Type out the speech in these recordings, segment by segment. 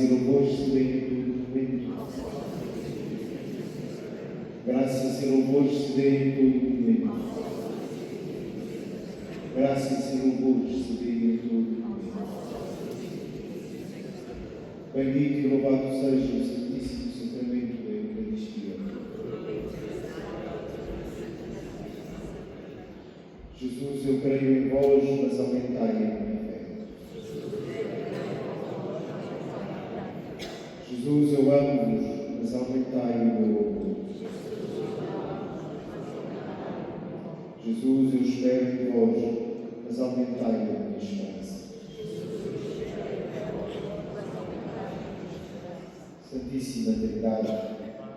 e louvores se deem em todo momento. Graças e louvores se deem em todo momento. Graças e louvores se deem em todo momento. Bendito e louvado seja o Santíssimo Sacramento da Eucaristia. Jesus, eu creio em vós, mas aumentai a minha fé. Jesus, eu amo-vos, mas aumentai o meu amor. Jesus, eu espero em vós, mas aumentai a minha esperança. Santíssima Trindade,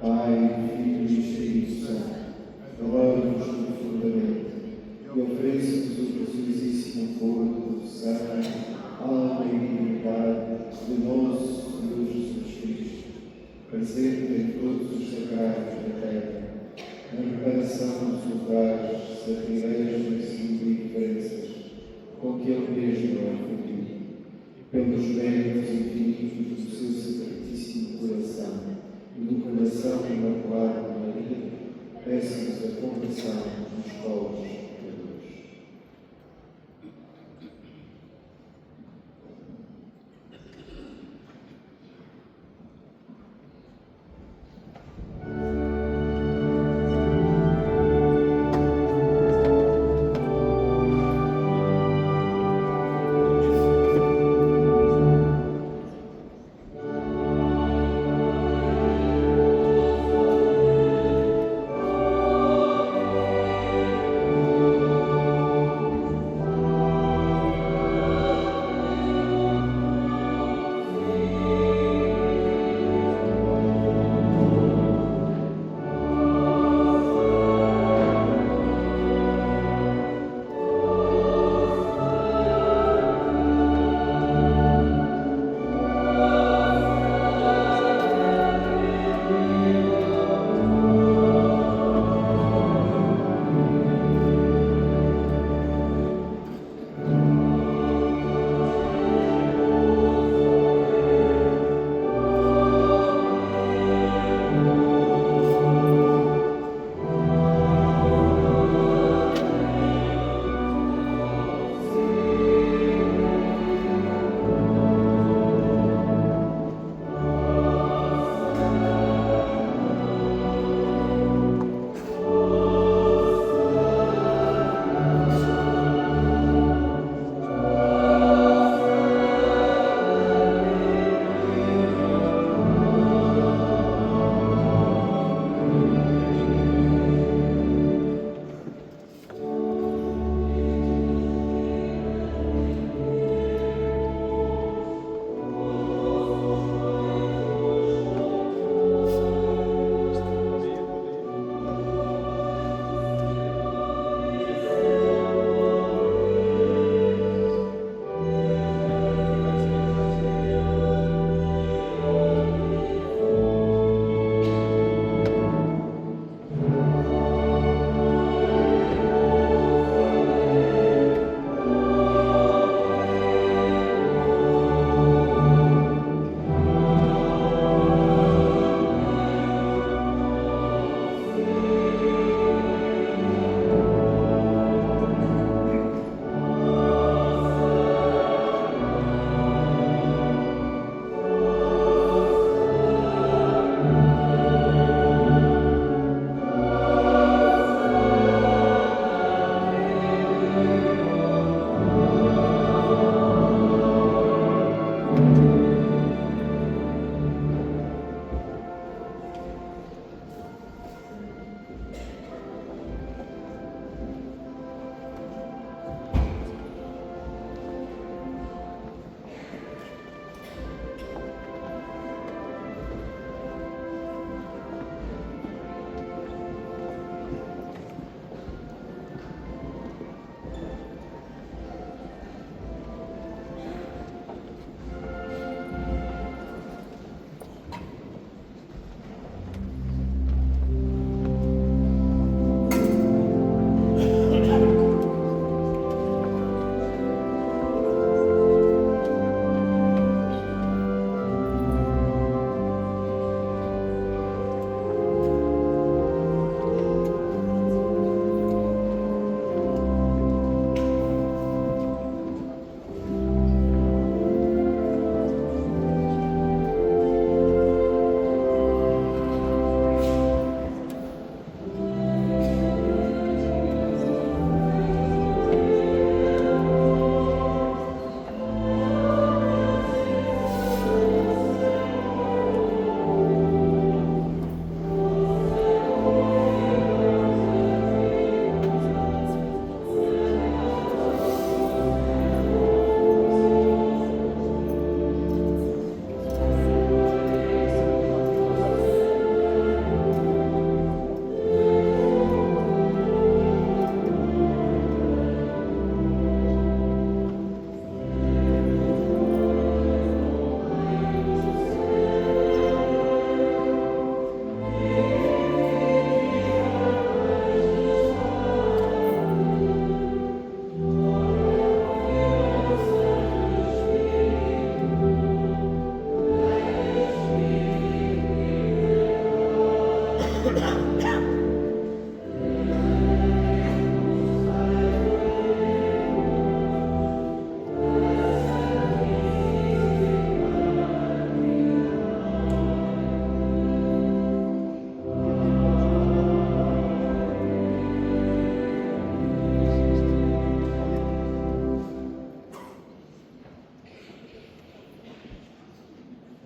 Pai, Filho e Espírito Santo, adoro-vos profundamente e ofereço-vos o preciosíssimo corpo, sangue, alma e divindade de nosso Senhor Jesus Cristo, presente em todos os sagrados da terra, na reparação dos lugares, sacrilégos e indiferenças, com que Ele mesmo é ofendido, pelos méritos infinitos do seu sacratíssimo coração e do coração imaculado de Maria, peço-vos a conversão dos povos pecadores.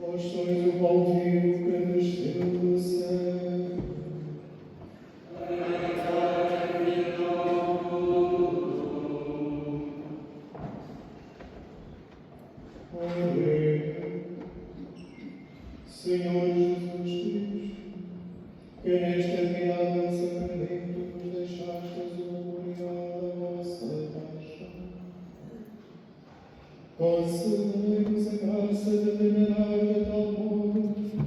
Vós sois o pão vivo que nasceu do céu. Senhor Jesus Cristo, que neste admirável sacramento nos deixastes o memorial da vossa paixão, concedei-nos a graça de venerar de tal modo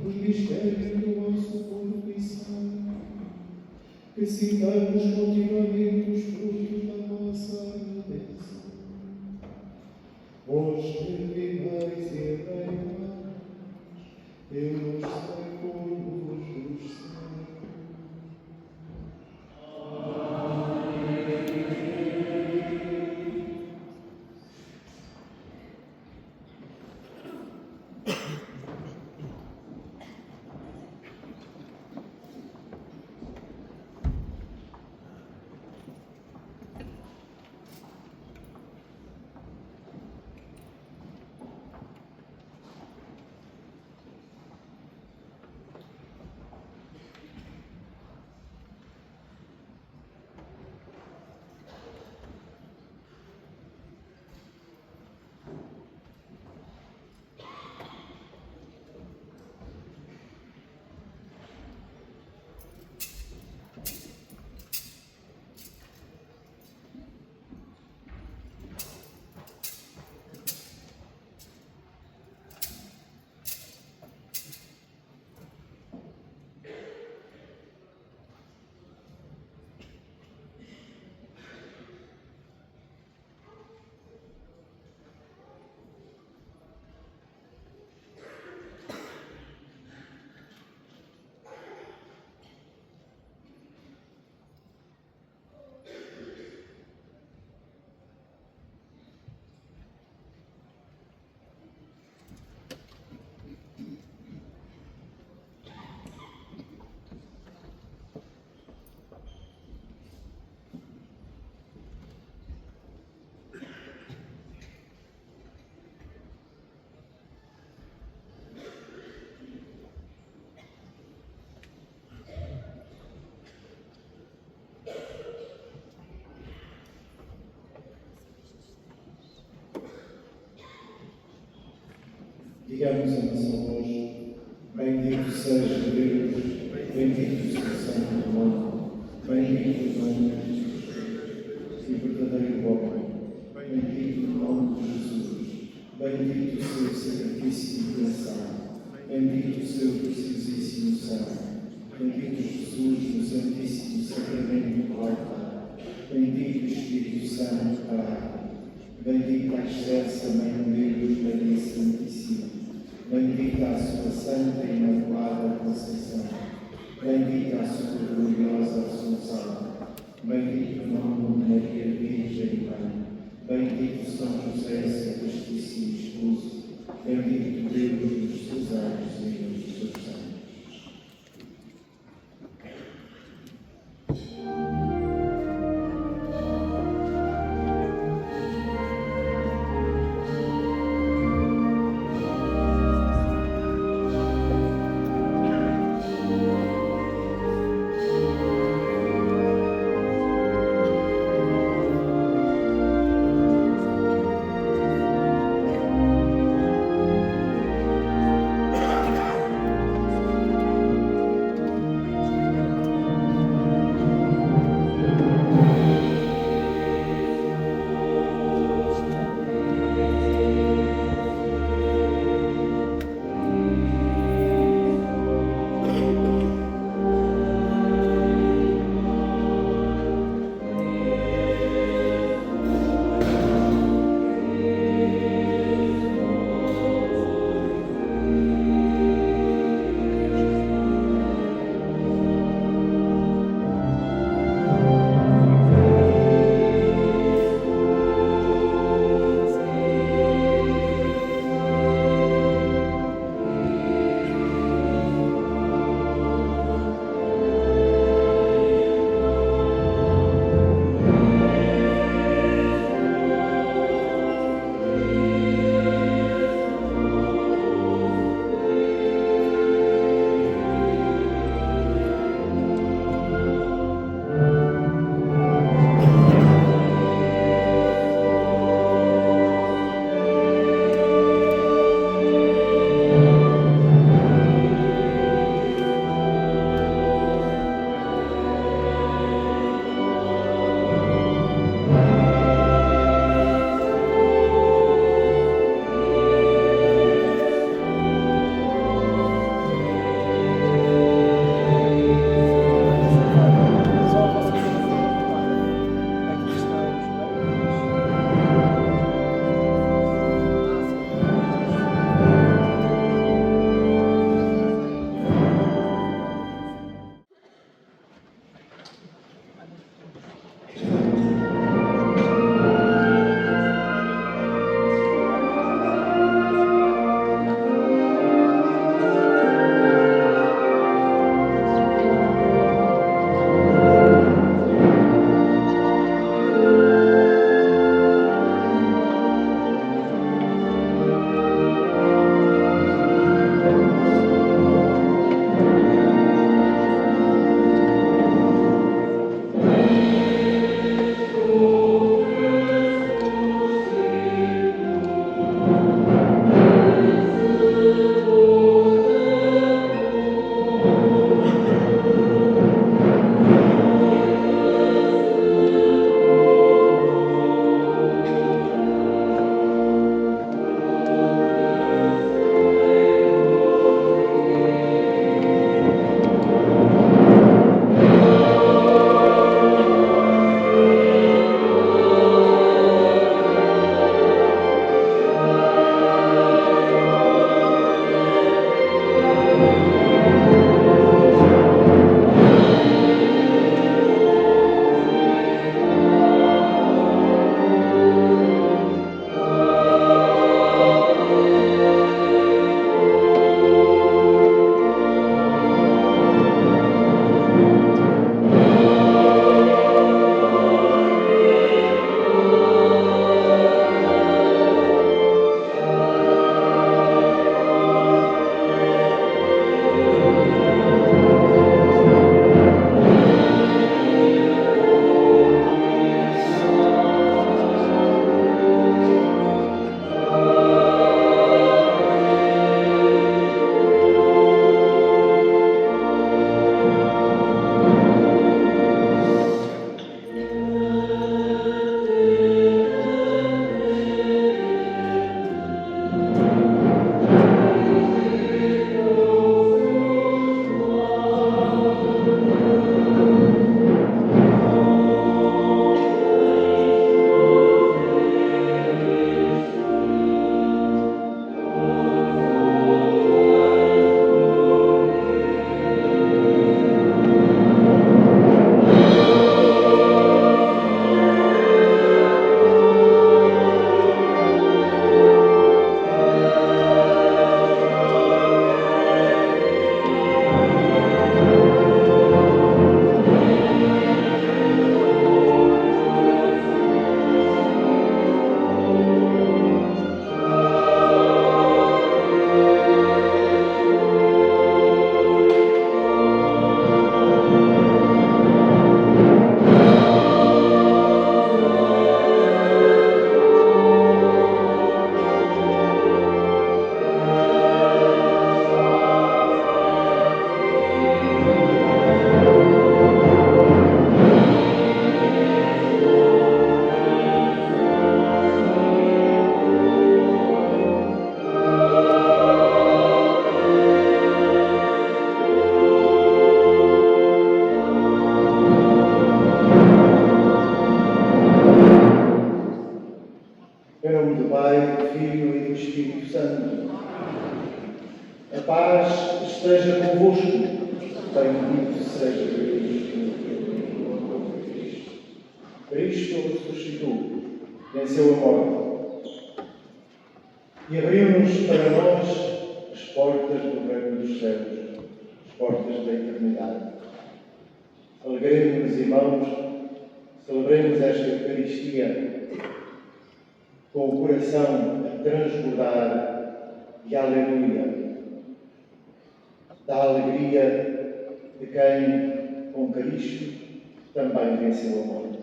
os mistérios do vosso corpo e sangue, que sintamos continuamente os frutos da vossa redenção. Vós que viveis e reinais pelos séculos dos séculos. Digamos a nossa voz: bendito seja Deus, bendito seja o Santo Nome, bendito o nome de Jesus, e verdadeiro homem, bendito o nome de Jesus, bendito o seu sacrifício de coração, bendito o seu preciosíssimo sangue, bendito Jesus no Santíssimo Sacramento do altar, bendito o Espírito Santo Pai, bendita a excelsa Mãe de Deus, Maria Santíssima, bendita a sua Santa e Imaculada Conceição, bendita a sua gloriosa Assunção, bendito o nome de Maria Virgem Mãe, bendito São José, seu castíssimo esposo, bendito Deus dos seus anjos e dos seus santos. Filho e do Espírito Santo. A paz esteja convosco. Bendito seja Cristo. Cristo ressuscitou, venceu a morte e abriu-nos para nós as portas do reino dos céus, as portas da eternidade. Alegremos-nos, irmãos, celebremos esta Eucaristia com o coração a transbordar de aleluia, da alegria de quem, com Cristo, também venceu a morte.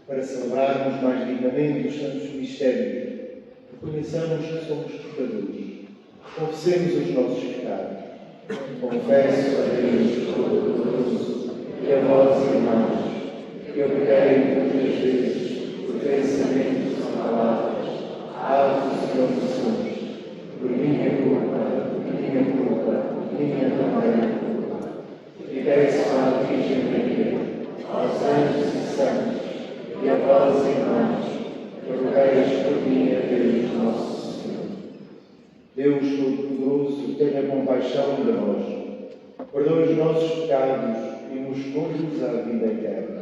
Para celebrarmos mais dignamente os santos mistérios, reconheçamos que somos pecadores, confessemos os nossos pecados. Confesso a Deus Todo-Poderoso e a vós, irmãos, que eu pequei muitas vezes por pensamento e palavras, atos e omissões, por minha também culpa. E peço à Virgem Maria, aos anjos e santos, e a vós, irmãos, que rogueis por mim a Deus nosso Senhor. Deus Todo-Poderoso, tenha compaixão de nós, perdoe os nossos pecados e nos conduz à vida eterna.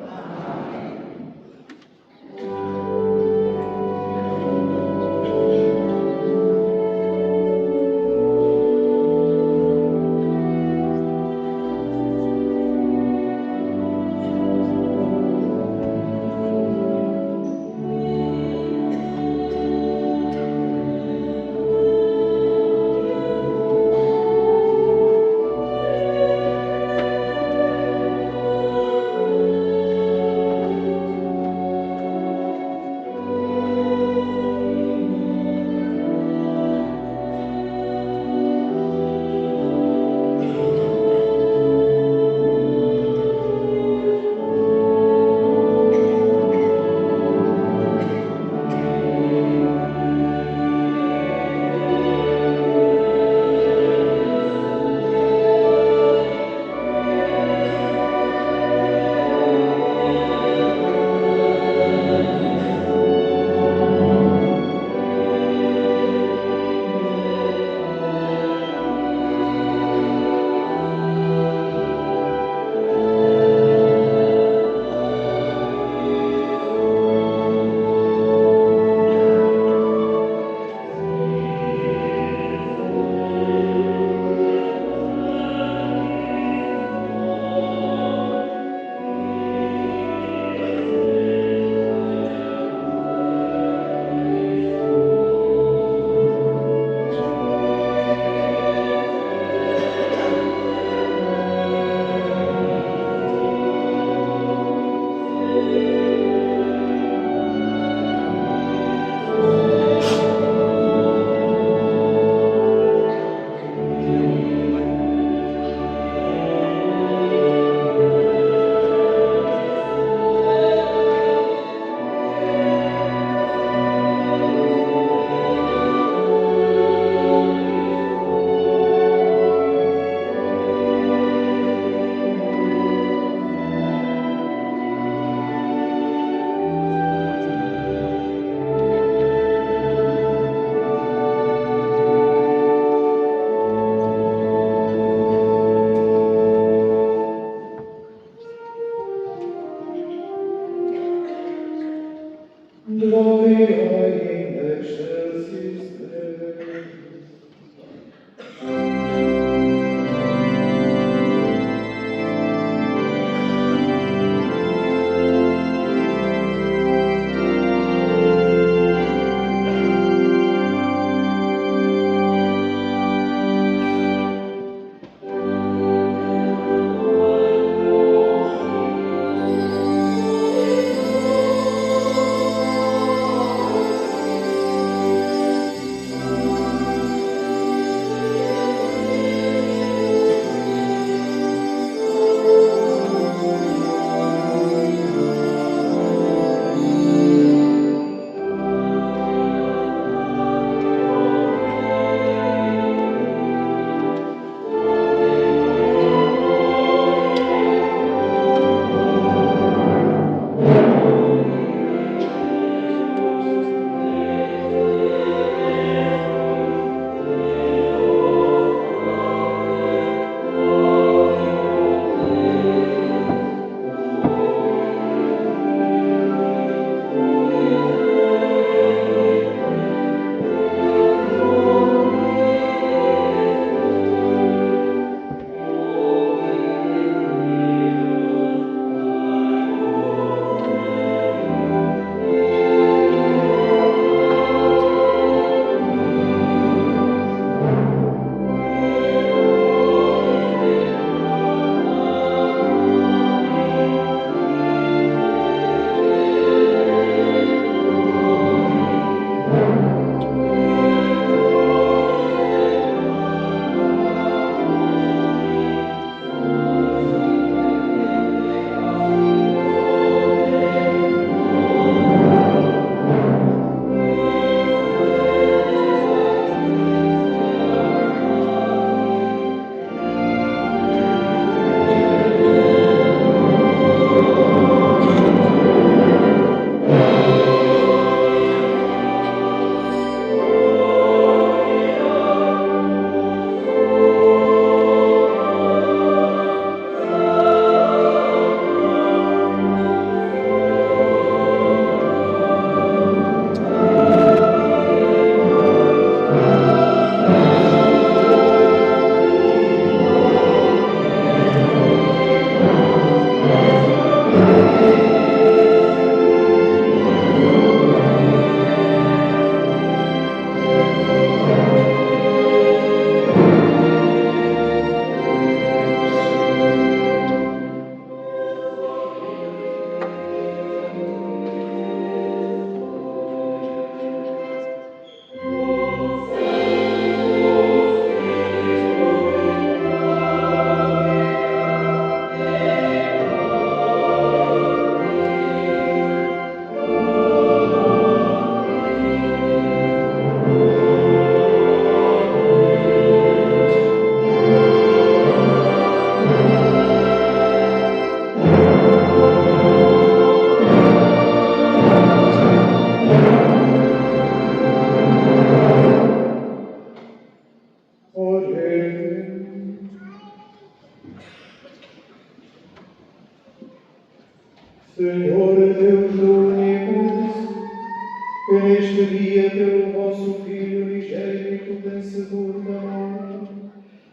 neste dia, pelo vosso Filho unigênito, vencedor da morte,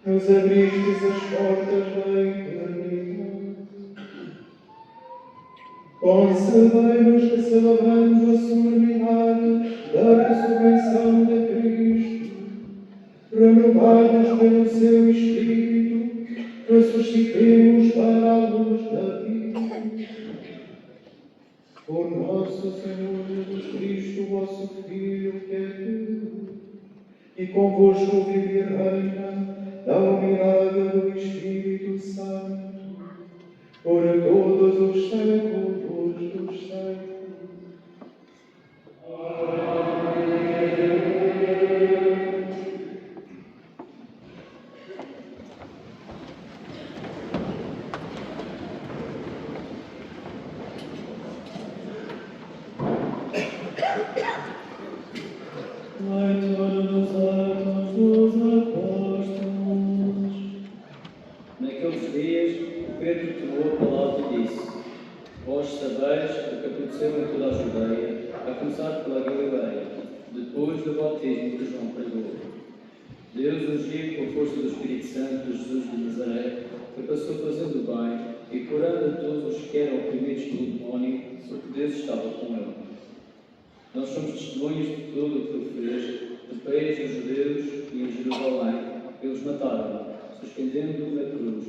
nos abristes as portas da eternidade. Concedei-nos que, celebrando a solenidade da ressurreição de Cristo, renovados pelo seu Espírito, ressuscitemos para a luz da vida. Por nosso Senhor Jesus Cristo, vosso Filho, que é Deus, e convosco vive e reina na unidade do Espírito Santo, por todos os séculos dos séculos. Naqueles dias, Pedro tomou a palavra e disse: Vós sabeis o que aconteceu em toda a Judeia, a começar pela Galileia, depois do batismo que João pregou. Deus ungiu com a força do Espírito Santo Jesus de Nazaré, que passou fazendo bem e curando a todos os que eram oprimidos pelo demónio, porque Deus estava com ele. Nós somos testemunhas de tudo o que ele fez, no país dos judeus e em Jerusalém. Eles mataram-no, suspendendo-o na cruz.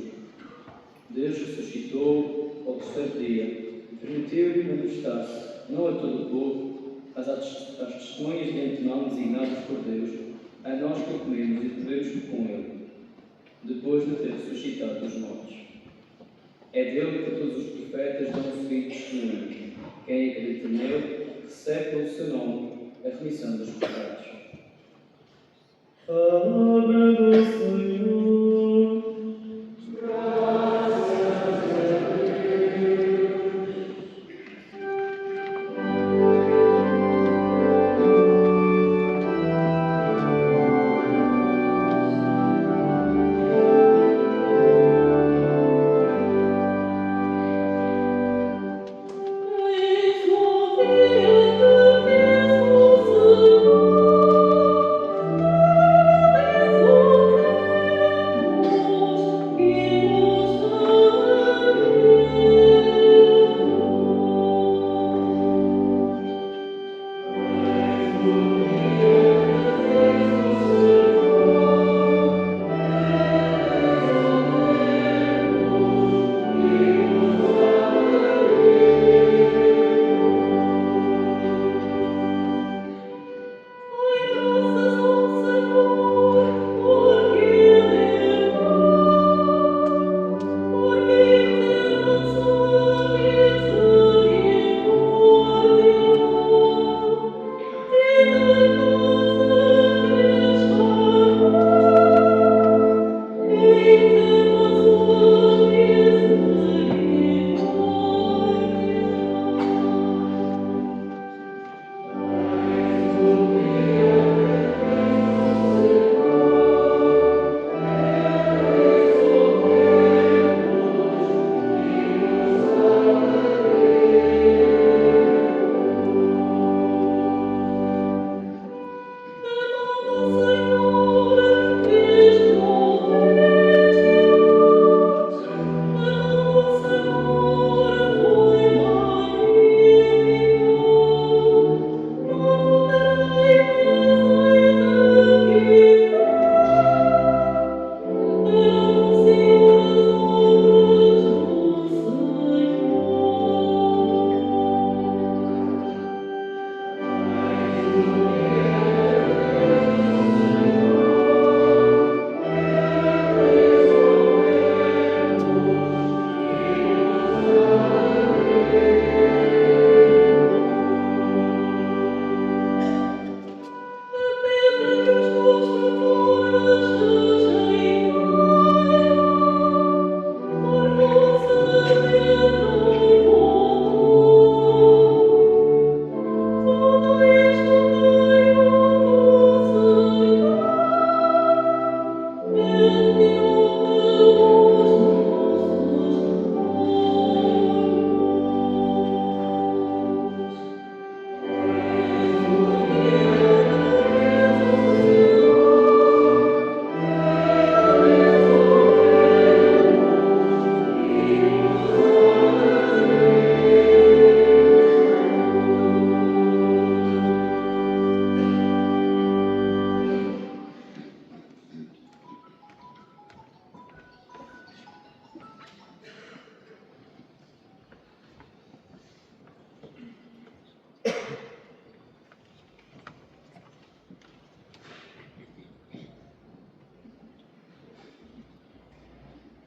Deus ressuscitou ao terceiro dia e permitiu-lhe manifestar-se, não a todo o povo, mas às testemunhas de antemão designadas por Deus, a nós que o comemos e bebemos com ele, depois de ter ressuscitado dos mortos. É dele que todos os profetas dão o seguinte testemunho: quem acredita nele recebe pelo seu nome a remissão dos pecados. Palavra do Senhor.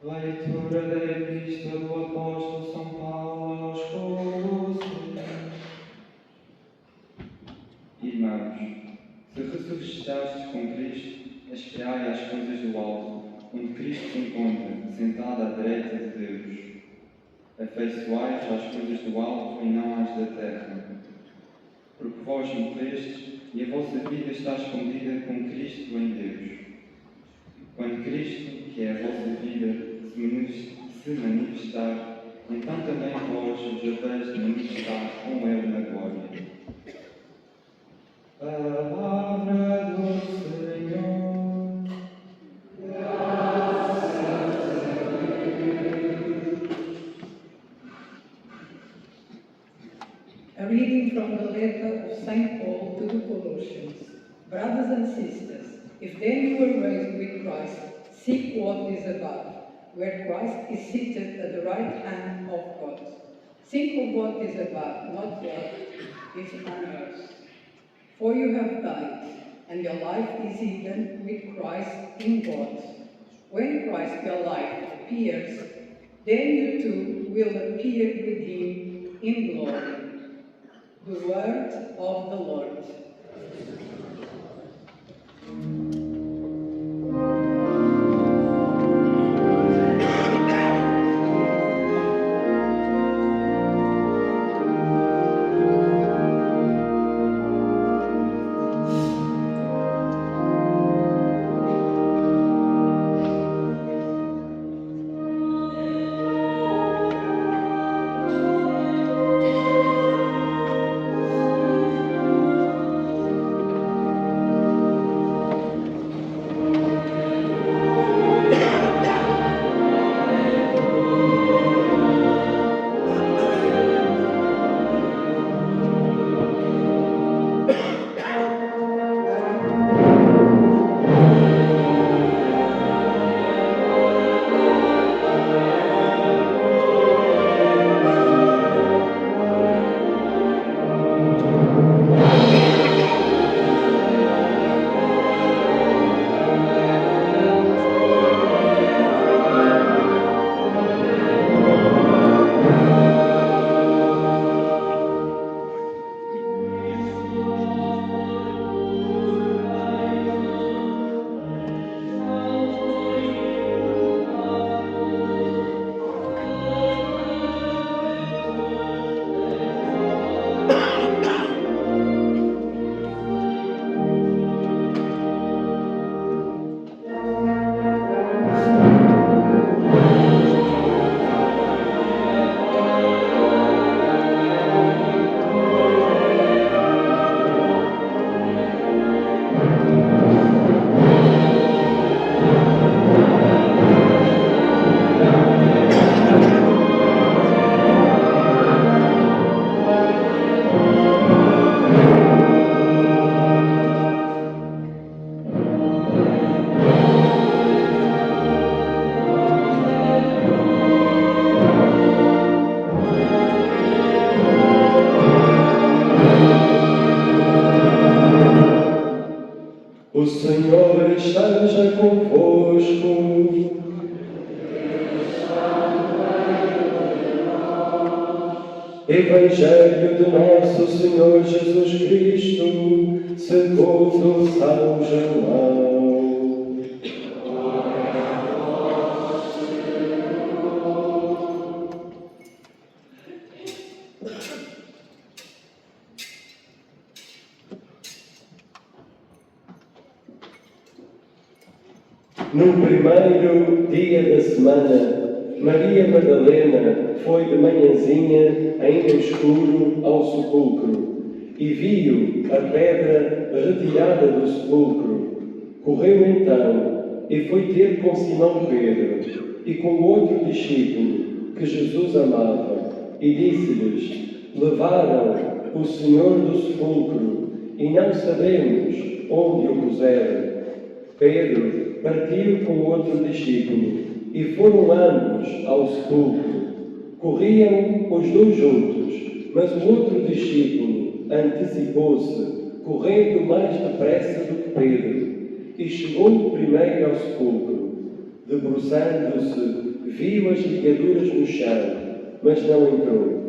Leitura da Epístola do Apóstolo São Paulo aos Colossenses. Irmãos, se ressuscitastes com Cristo, aspirai às coisas do alto, onde Cristo se encontra, sentado à direita de Deus. Afeiçoai-vos às coisas do alto e não às da terra. Porque vós morrestes e a vossa vida está escondida com Cristo em Deus. Quando Cristo, que é a vossa vida, se manifestar, então também vós vos haveis de manifestar com Ele na glória. Palavra do Senhor. A reading from the letter of St. Paul to the Colossians. Brothers and sisters, if then you were raised with Christ, seek what is above, where Christ is seated at the right hand of God. Think of what is above, not what is on earth. For you have died, and your life is hidden with Christ in God. When Christ your life appears, then you too will appear with him in glory. The word of the Lord. O Senhor esteja convosco. Evangelho de nosso Senhor Jesus Cristo, segundo São João. No primeiro dia da semana, Maria Madalena foi de manhãzinha, ainda escuro, ao sepulcro e viu a pedra retirada do sepulcro. Correu então e foi ter com Simão Pedro e com outro discípulo que Jesus amava e disse-lhes: levaram o Senhor do sepulcro e não sabemos onde o puseram. Pedro partiu com outro discípulo e foram ambos ao sepulcro. Corriam os dois juntos, mas o outro discípulo antecipou-se, correndo mais depressa do que Pedro, e chegou primeiro ao sepulcro. Debruçando-se, viu as ligaduras no chão, mas não entrou.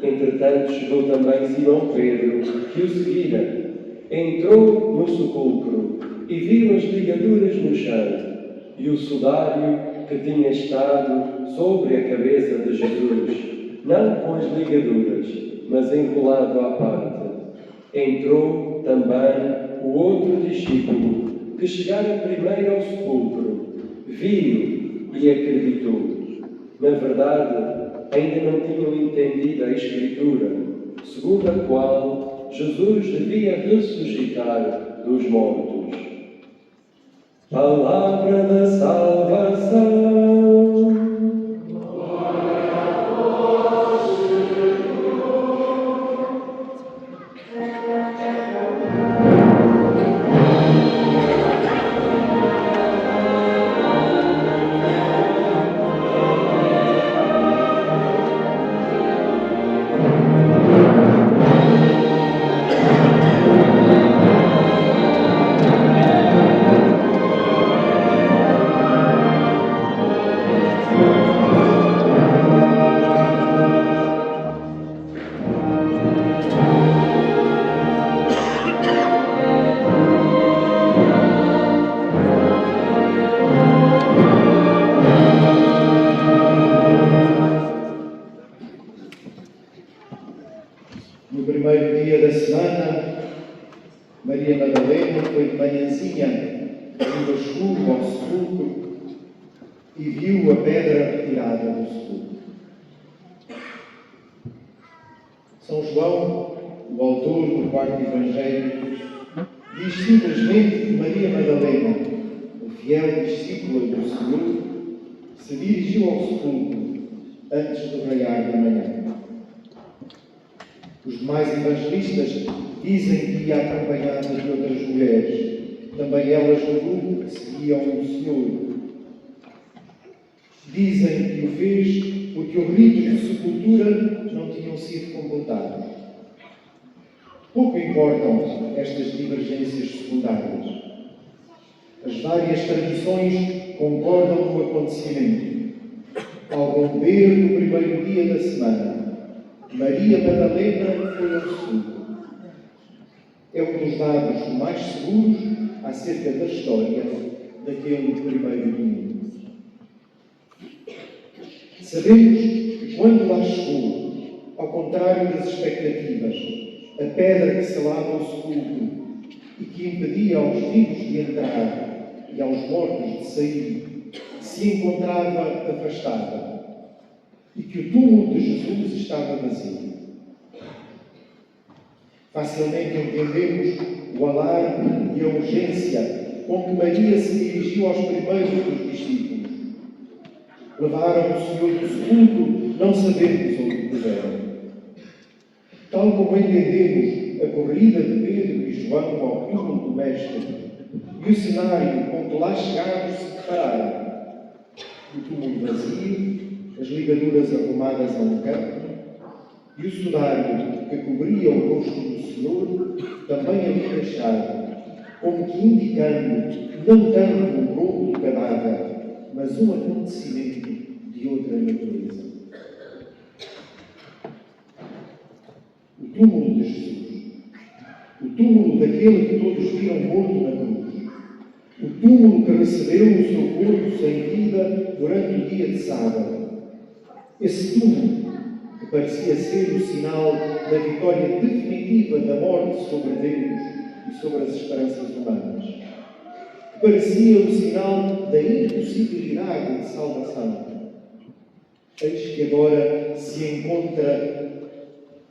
Entretanto, chegou também Simão Pedro, que o seguira. Entrou no sepulcro e viu as ligaduras no chão e o sudário que tinha estado sobre a cabeça de Jesus, não com as ligaduras, mas enrolado à parte. Entrou também o outro discípulo, que chegara primeiro ao sepulcro, viu e acreditou. Na verdade, ainda não tinham entendido a Escritura, segundo a qual Jesus devia ressuscitar dos mortos. Palavra da salvação. No primeiro dia da semana, Maria Madalena foi de manhãzinha, ainda escuro ao sepulcro, e viu a pedra retirada do sepulcro. São João, o autor do quarto Evangelho, diz simplesmente que Maria Madalena, a fiel discípula do Senhor, se dirigiu ao sepulcro antes do raiar da manhã. Os demais evangelistas dizem que ia acompanhada de outras mulheres, também elas do grupo que seguiam o Senhor. Dizem que o fez porque os ritos de sepultura não tinham sido completados. Pouco importam estas divergências secundárias. As várias tradições concordam no acontecimento. Ao romper do primeiro dia da semana, Maria Madalena foi ao sepulcro. É um dos dados mais seguros acerca da história daquele primeiro domingo. Sabemos que quando lá chegou, ao contrário das expectativas, a pedra que selava o sepulcro e que impedia aos vivos de entrar e aos mortos de sair, se encontrava afastada e que o túmulo de Jesus estava vazio. Facilmente entendemos o alarme e a urgência com que Maria se dirigiu aos primeiros dos discípulos. Levaram o Senhor do sepulcro, não sabemos onde puseram. Tal como entendemos a corrida de Pedro e João ao túmulo do Mestre e o cenário com que lá chegados se depararam. O túmulo vazio, as ligaduras arrumadas a um canto e o sudário que cobria o rosto do Senhor também ali deixado, como que indicando não tanto um roubo do cadáver, mas um acontecimento de outra natureza. O túmulo de Jesus, o túmulo daquele que todos viram morto na cruz, o túmulo que recebeu o seu corpo sem vida durante o dia de sábado. Esse túmulo, que parecia ser o sinal da vitória definitiva da morte sobre Deus e sobre as esperanças humanas, que parecia o sinal da impossibilidade de salvação, eis que agora se encontra,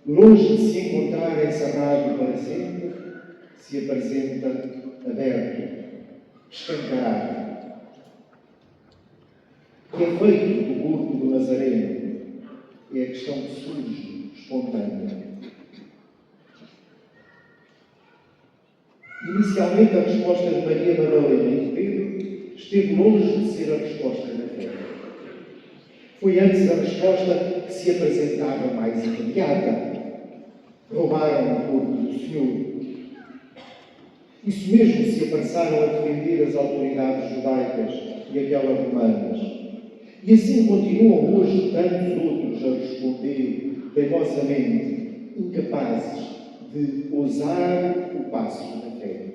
longe de se encontrar encerrado para sempre, se apresenta aberto, escancarado. Que é feito do corpo do Nazareno? É a questão que surge espontânea. Inicialmente, a resposta de Maria Madalena e de Pedro esteve longe de ser a resposta da fé. Foi antes a resposta que se apresentava mais imediata. Roubaram o corpo do Senhor. Isso mesmo se apressaram a defender as autoridades judaicas e aquelas romanas. E assim continuam hoje tantos outros a responder teimosamente, incapazes de ousar o passo da fé.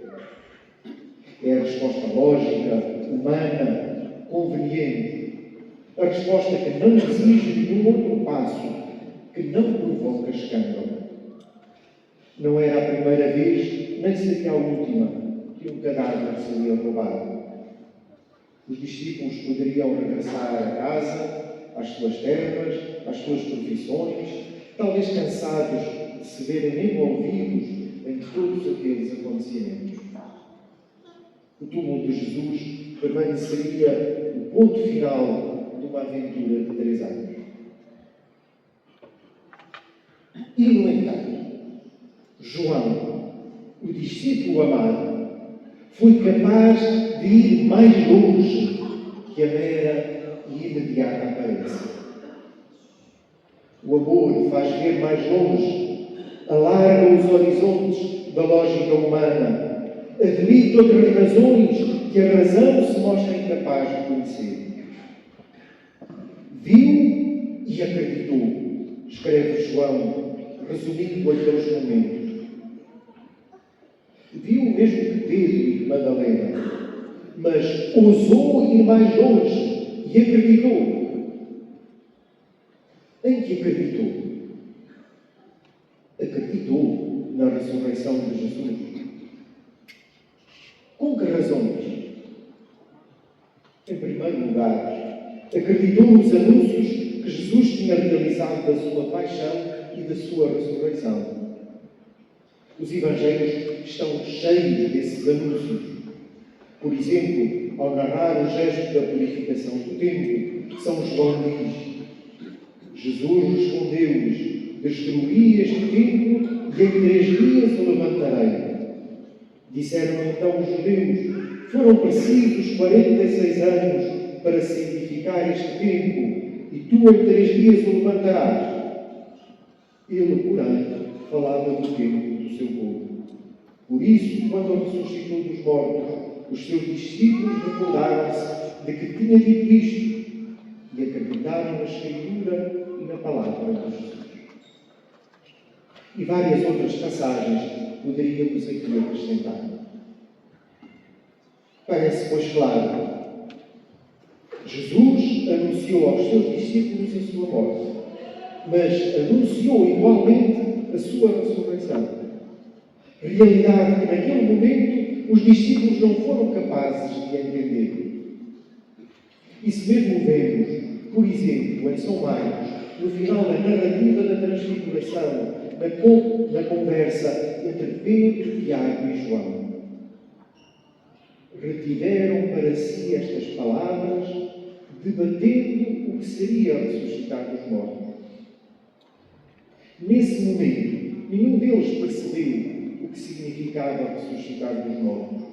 É a resposta lógica, humana, conveniente. A resposta que não exige nenhum outro passo, que não provoca escândalo. Não era a primeira vez, nem seria a última, que um cadáver seria roubado. Os discípulos poderiam regressar a casa, às suas terras, às suas profissões, talvez cansados de se verem envolvidos em todos aqueles acontecimentos. O túmulo de Jesus permaneceria o ponto final de uma aventura de 3 anos. E, no entanto, João, o discípulo amado, foi capaz de ir mais longe que a mera e imediata aparência. O amor faz ver mais longe, alarga os horizontes da lógica humana, admite outras razões que a razão se mostra incapaz de conhecer. Viu e acreditou, escreve João, resumindo aqueles momentos. Viu mesmo que Pedro e Madalena, mas ousou ir mais longe e acreditou. Em que acreditou? Acreditou na ressurreição de Jesus. Com que razões? Em primeiro lugar, acreditou nos anúncios que Jesus tinha realizado da sua paixão e da sua ressurreição. Os Evangelhos estão cheios desses anúncios. Por exemplo, ao narrar o gesto da purificação do templo, São João diz: Jesus respondeu-lhes: destruí este templo e em 3 dias o levantarei. Disseram então os judeus: foram precisos 46 anos para se edificar este templo e tu em 3 dias o levantarás. Ele, porém, falava do tempo do seu povo. Por isso, quando ressuscitou dos mortos, os seus discípulos recordaram-se de que tinha dito isto e acreditaram na Escritura e na palavra de Jesus. E várias outras passagens poderíamos aqui acrescentar. Parece, pois, claro, Jesus anunciou aos seus discípulos a sua morte, mas anunciou igualmente a sua ressurreição. Realidade que naquele momento os discípulos não foram capazes de entender. E se mesmo vemos, por exemplo, em São Marcos, no final da narrativa da Transfiguração, na conversa entre Pedro, Tiago e João, retiveram para si estas palavras, debatendo o que seria ressuscitar dos mortos. Nesse momento, nenhum deles percebeu o que significava ressuscitar dos mortos.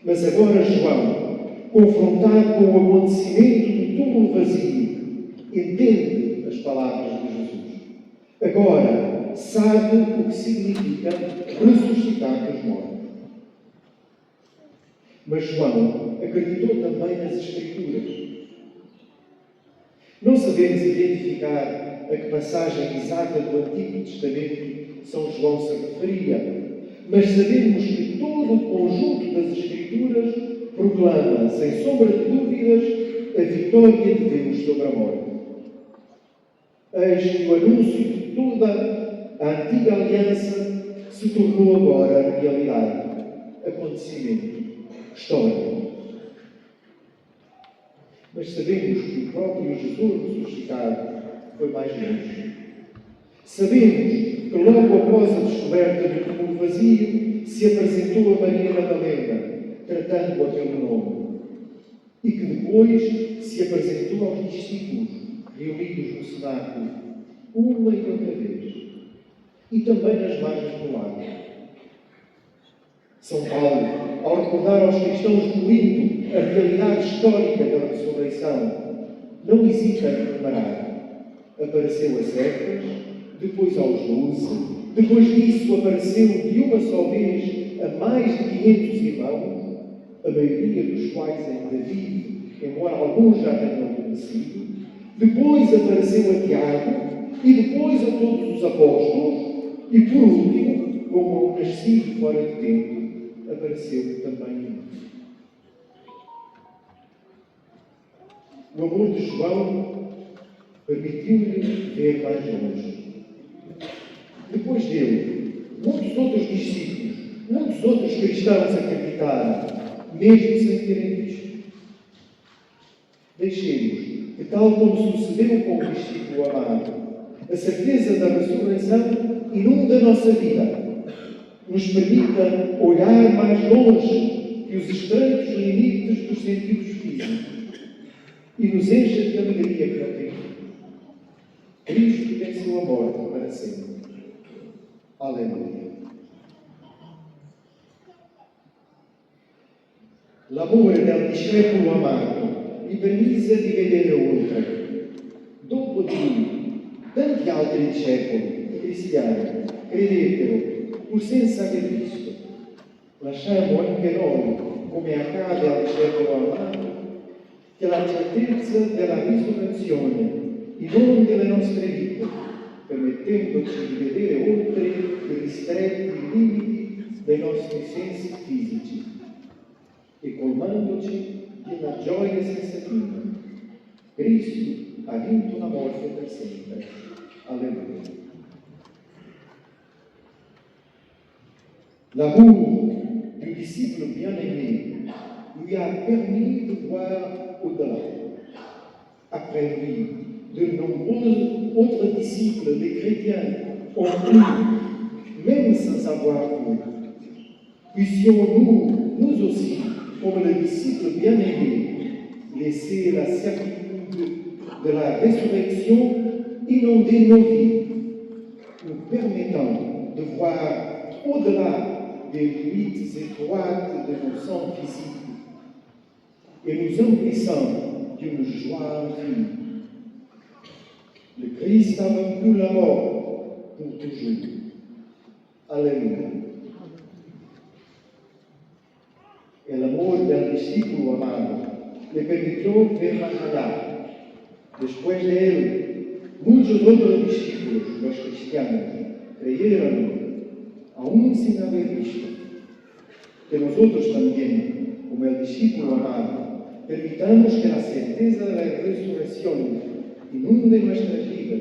Mas agora João, confrontado com o acontecimento do túmulo vazio, entende as palavras de Jesus. Agora sabe o que significa ressuscitar dos mortos. Mas João acreditou também nas Escrituras. Não sabemos identificar a que passagem exata do Antigo Testamento São João se referia, mas sabemos que todo o conjunto das Escrituras proclama, sem sombra de dúvidas, a vitória de Deus sobre a morte. Eis que o anúncio de toda a antiga aliança se tornou agora realidade, acontecimento, história. Mas sabemos que o próprio Jesus ressuscitado foi mais longe. Sabemos que logo após a descoberta do túmulo vazio se apresentou a Maria Madalena, tratando-a pelo nome, e que depois se apresentou aos discípulos reunidos no cenáculo, uma e outra vez, e também nas margens do lago. São Paulo, ao recordar aos cristãos de Corinto a realidade histórica da ressurreição, não hesita em enumerar. Apareceu a certas, depois aos 12, depois disso apareceu de uma só vez a mais de 500 irmãos, a maioria dos quais ainda vive embora alguns já tenham conhecido, depois apareceu a Tiago e depois a todos os apóstolos e, por último, como um nascido fora de tempo, apareceu também a mim. O amor de João permitiu-lhe ver mais longe. Depois dele, muitos outros discípulos, muitos outros cristãos acreditaram, mesmo sem terem visto. Deixemos que, tal como sucedeu com o discípulo amado, a certeza da ressurreição inunda a nossa vida, nos permita olhar mais longe que os estreitos limites dos sentidos físicos e nos encha de alegria que não tem fim. Cristo venceu a morte para sempre. Aleluia. L'amore del discepolo amato mi permise di vedere oltre. Dopo di lui, tanti altri discepoli, cristiani, credettero, pur senza aver visto. Lasciamo anche noi, come accade al discepolo amato, che la certezza della risurrezione inondi le nostre vite, permettendoci di vedere oltre i ristretti limiti dei nostri sensi fisici e colmandoci di una gioia senza fine. Cristo ha vinto la morte per sempre. Alleluia. L'amour du disciple bien-aimé lui a permis de voir au-delà. Après lui, de nombreux autres disciples, des chrétiens, ont cru, même sans avoir vu. Puissions-nous, nous aussi, comme le disciple bien-aimé, laisser la certitude de la résurrection inonder nos vies, nous permettant de voir au-delà des limites étroites de nos sens physiques et nous emplissant d'une joie infinie. Le Christ a vaincu la mort pour toujours. Alléluia. El amor del discípulo amado le permitió ver más allá. Después de él, muchos otros discípulos, los cristianos, creyeron, aún sin haber visto. Que nosotros también, como el discípulo amado, permitamos que la certeza de la resurrección inunde nuestras vidas,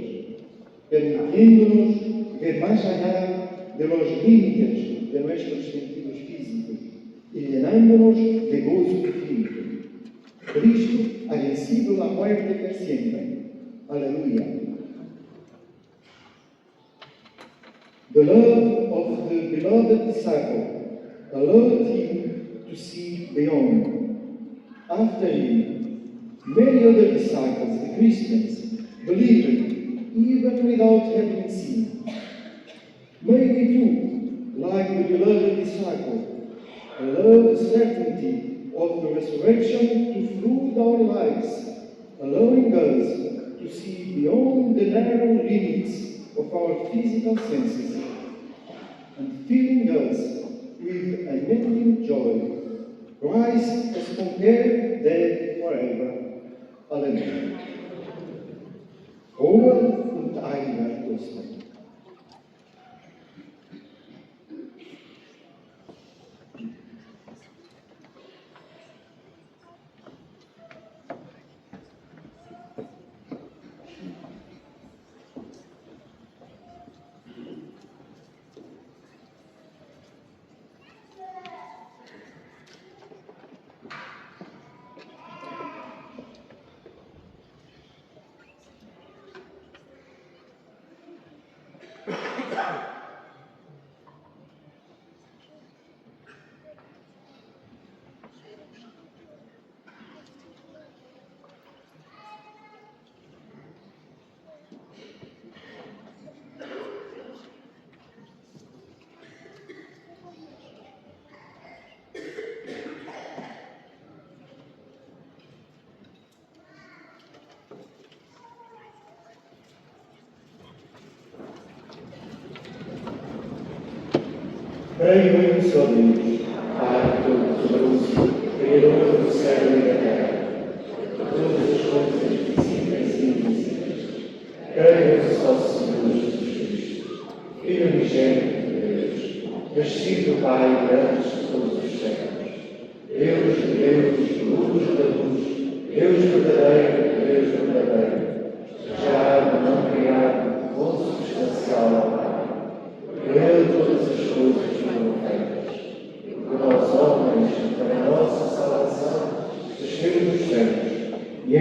permitiéndonos ver más allá de los límites de nuestros sentidos físicos y llenándonos de gozo infinito. Cristo ha vencido la muerte per siempre. Aleluya. The love of the beloved disciple allowed him to see beyond. After him, many other disciples, the Christians, believed even without having seen. May we too, like the beloved disciple, allow the certainty of the resurrection to flood our lives, allowing us to see beyond the narrow limits of our physical senses and filling us with unending joy. Christ has conquered death forever. Alleluia. Hohe und heilige Ostern. Creio em um só Deus, Pai Todo-Poderoso, Criador do céu e da terra.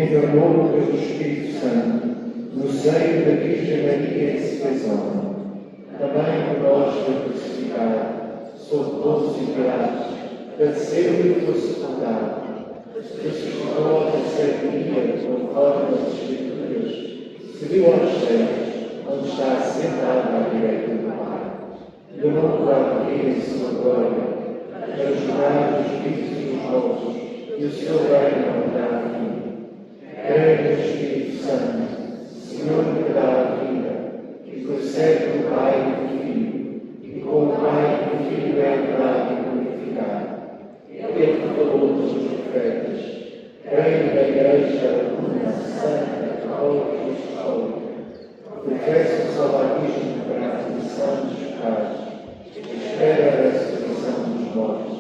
encarnou pelo Espírito Santo no seio da Virgem Maria que se fez homem. Também por nós foi crucificado, sob Pôncio Pilatos, padeceu e foi sepultado. Ressuscitou ao terceiro dia, conforme as Escrituras, subiu aos céus, onde está sentado à direita do Pai. De novo há de vir em sua glória, para julgar os vivos e os mortos, e o seu reino não terá fim. Creio no Espírito Santo, Senhor que dá a vida, que procede do Pai e do Filho, e com o Pai e o Filho é adorado e glorificado. Ele que falou dos profetas. Creio na Igreja, una, santa, católica e apostólica. Confesso o salvadismo para a remissão dos pecados. Espero a ressurreição dos mortos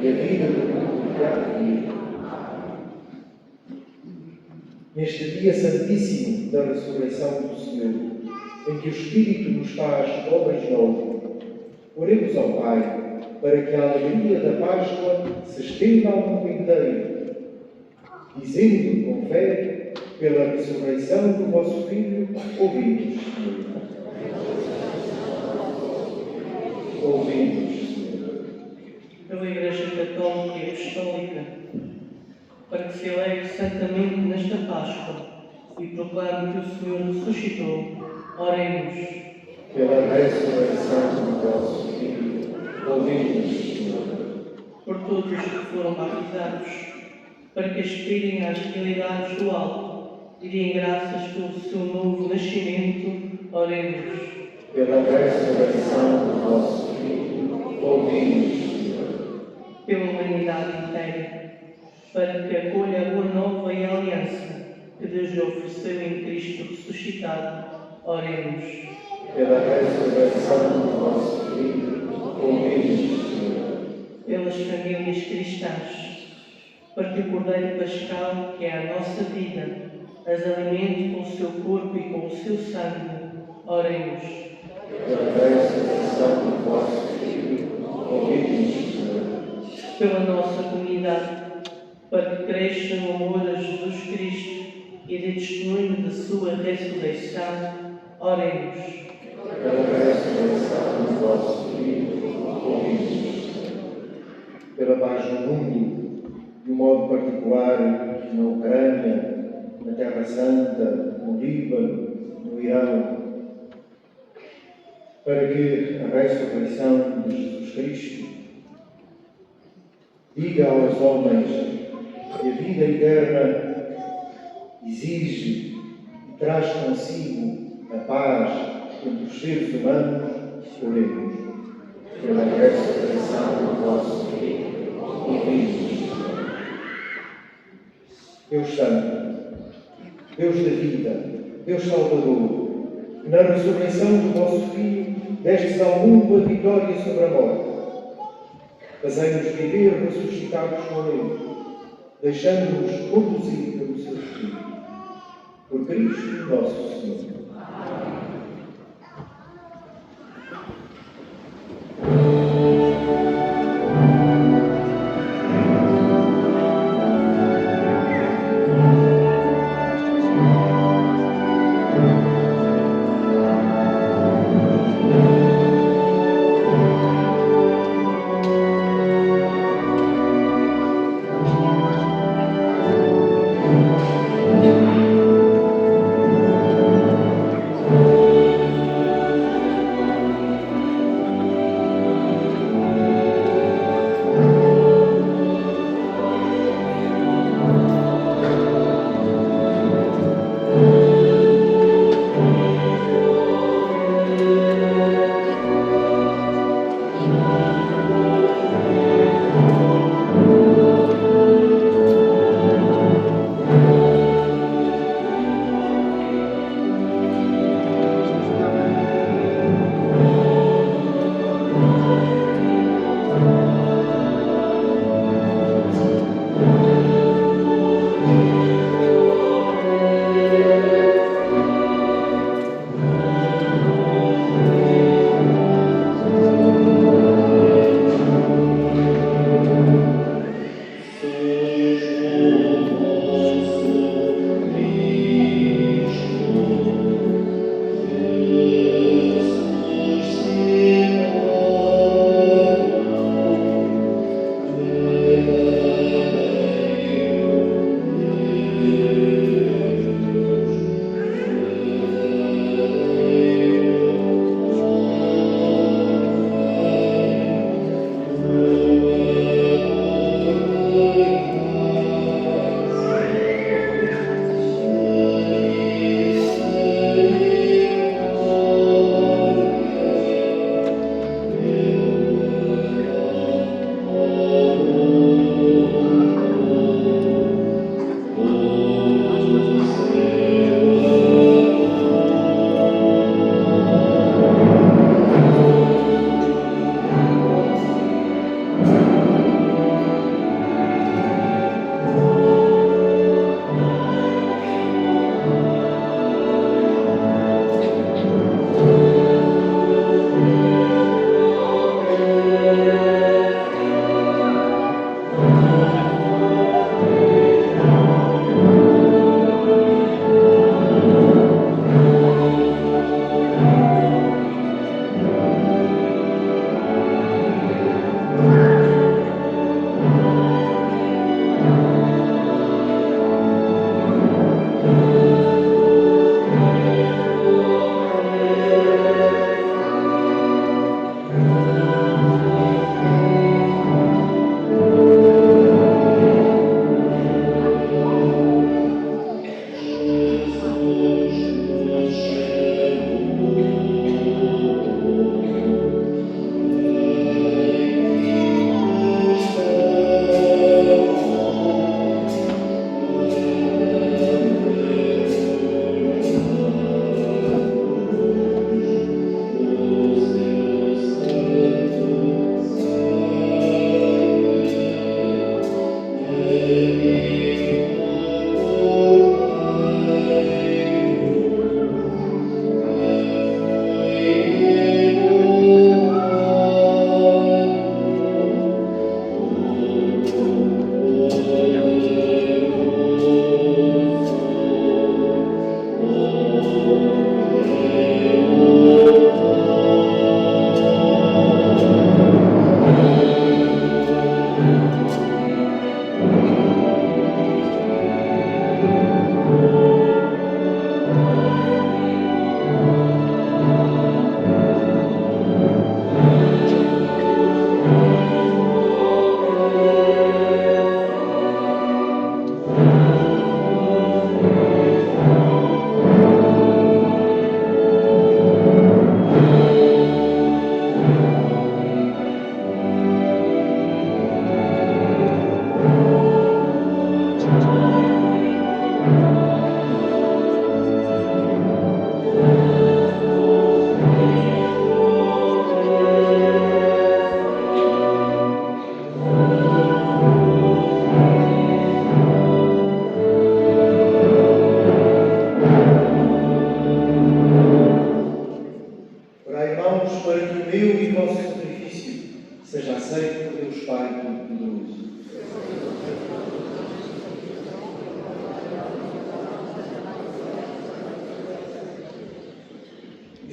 e a vida do mundo que há de vir. Neste dia santíssimo da ressurreição do Senhor, em que o Espírito nos faz homens novos, oremos ao Pai para que a alegria da Páscoa se estenda ao mundo inteiro, dizendo com fé, pela ressurreição do vosso Filho, ouvimos, Senhor. Ouvimos, Senhor. Pela Igreja Católica e Apostólica, para que se alegre santamente nesta Páscoa e proclame que o Senhor ressuscitou, oremos. Pela ressurreição do vosso Filho, ouvimos, Senhor. Por todos os que foram batizados, para que aspirem às realidades do alto e deem graças pelo seu novo nascimento, oremos. Pela ressurreição do vosso Filho, ouvimos, Senhor. Pela humanidade inteira, para que acolha a boa nova e a aliança que Deus lhe ofereceu em Cristo ressuscitado, oremos. Pela ressurreição do vosso Filho, ouvimos, Senhor. Pelas famílias cristãs, para que o Cordeiro Pascal, que é a nossa vida, as alimente com o seu corpo e com o seu sangue, oremos. Pela ressurreição do vosso Filho, ouvimos, Senhor. Pela nossa comunidade, para que cresça no amor a Jesus Cristo e dê testemunho da sua ressurreição, oremos. Pela ressurreição do vosso Filho, ouvimos, Senhor. Pela paz no mundo, de um modo particular na Ucrânia, na Terra Santa, no Líbano, no Irão, para que a ressurreição de Jesus Cristo diga aos homens que a vida eterna exige e traz consigo a paz entre os seres humanos, oremos. Pela ressurreição do vosso Filho, ouvimos. Deus Santo, Deus da vida, Deus Salvador, que na ressurreição do vosso Filho destes ao mundo a vitória sobre a morte. Fazei-nos viver ressuscitados com Ele, deixando-nos conduzir pelo seu Espírito. Por Cristo nosso Senhor.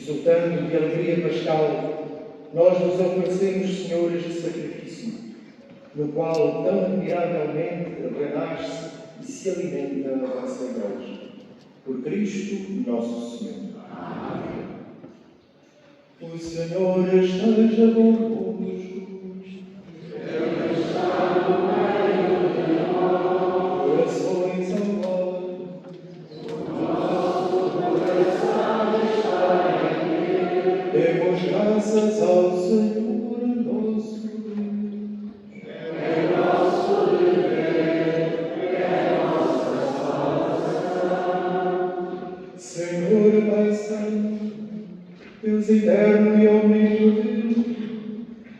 exultando de alegria pascal, nós nos oferecemos, Senhor, este sacrifício, no qual tão admiravelmente renasce e se alimenta a vossa Igreja. Por Cristo nosso Senhor. Amém. O Senhor esteja convosco. Ele está no meio de nós. Corações ao alto. O nosso coração está aqui. Demos graças ao Senhor nosso Deus. É nosso dever, é nossa salvação. Senhor Pai Santo, Deus eterno e omnipotente,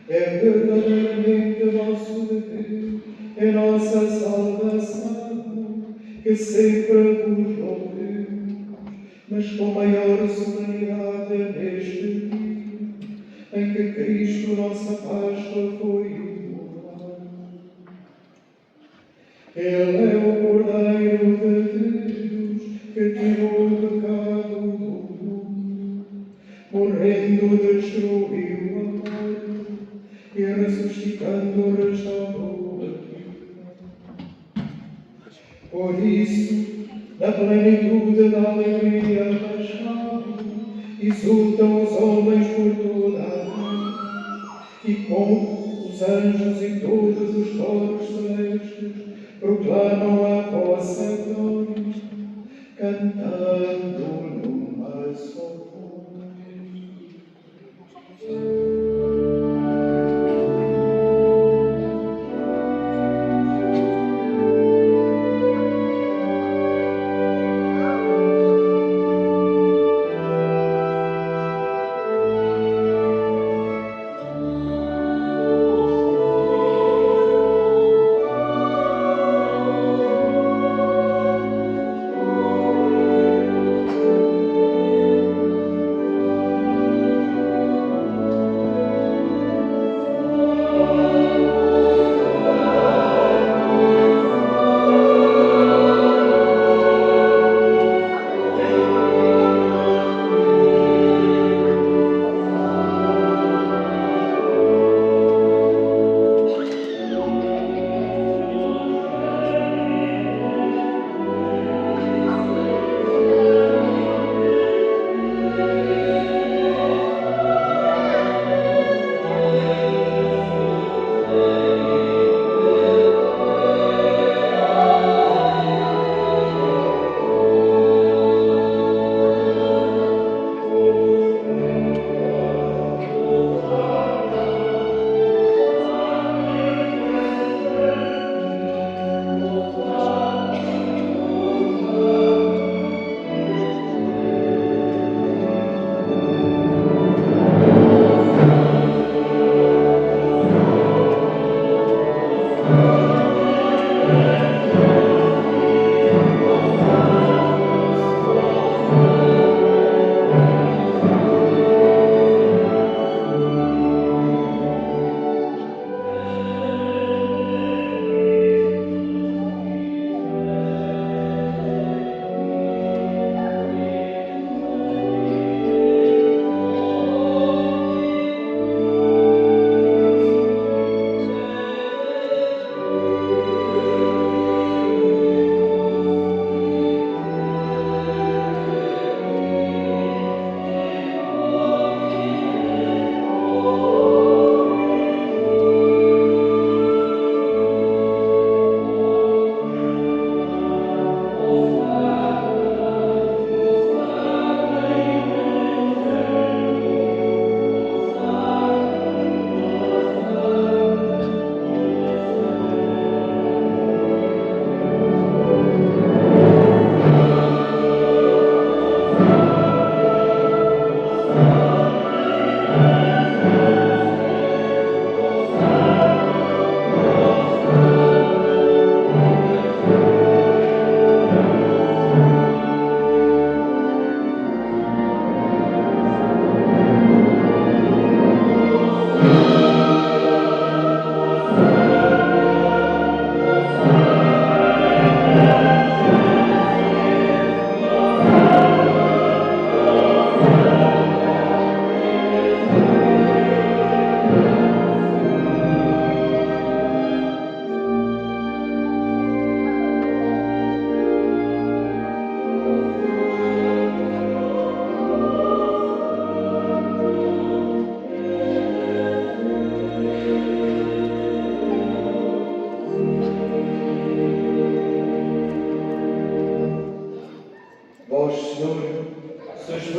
é verdadeiramente vosso dever, é nossa salvação, que sempre vos louvemos, mas com maior solenidade neste dia, em que Cristo, nossa Páscoa, foi imolado. Ele é o Cordeiro de Deus, que tirou o pecado do mundo, morrendo destruiu a morte e ressuscitando restaurou a vida. Por isso, na plenitude da alegria pascal, exultam os homens por toda a terra, e com os anjos e todos os coros celestes proclamam a vossa glória, cantando numa só voz.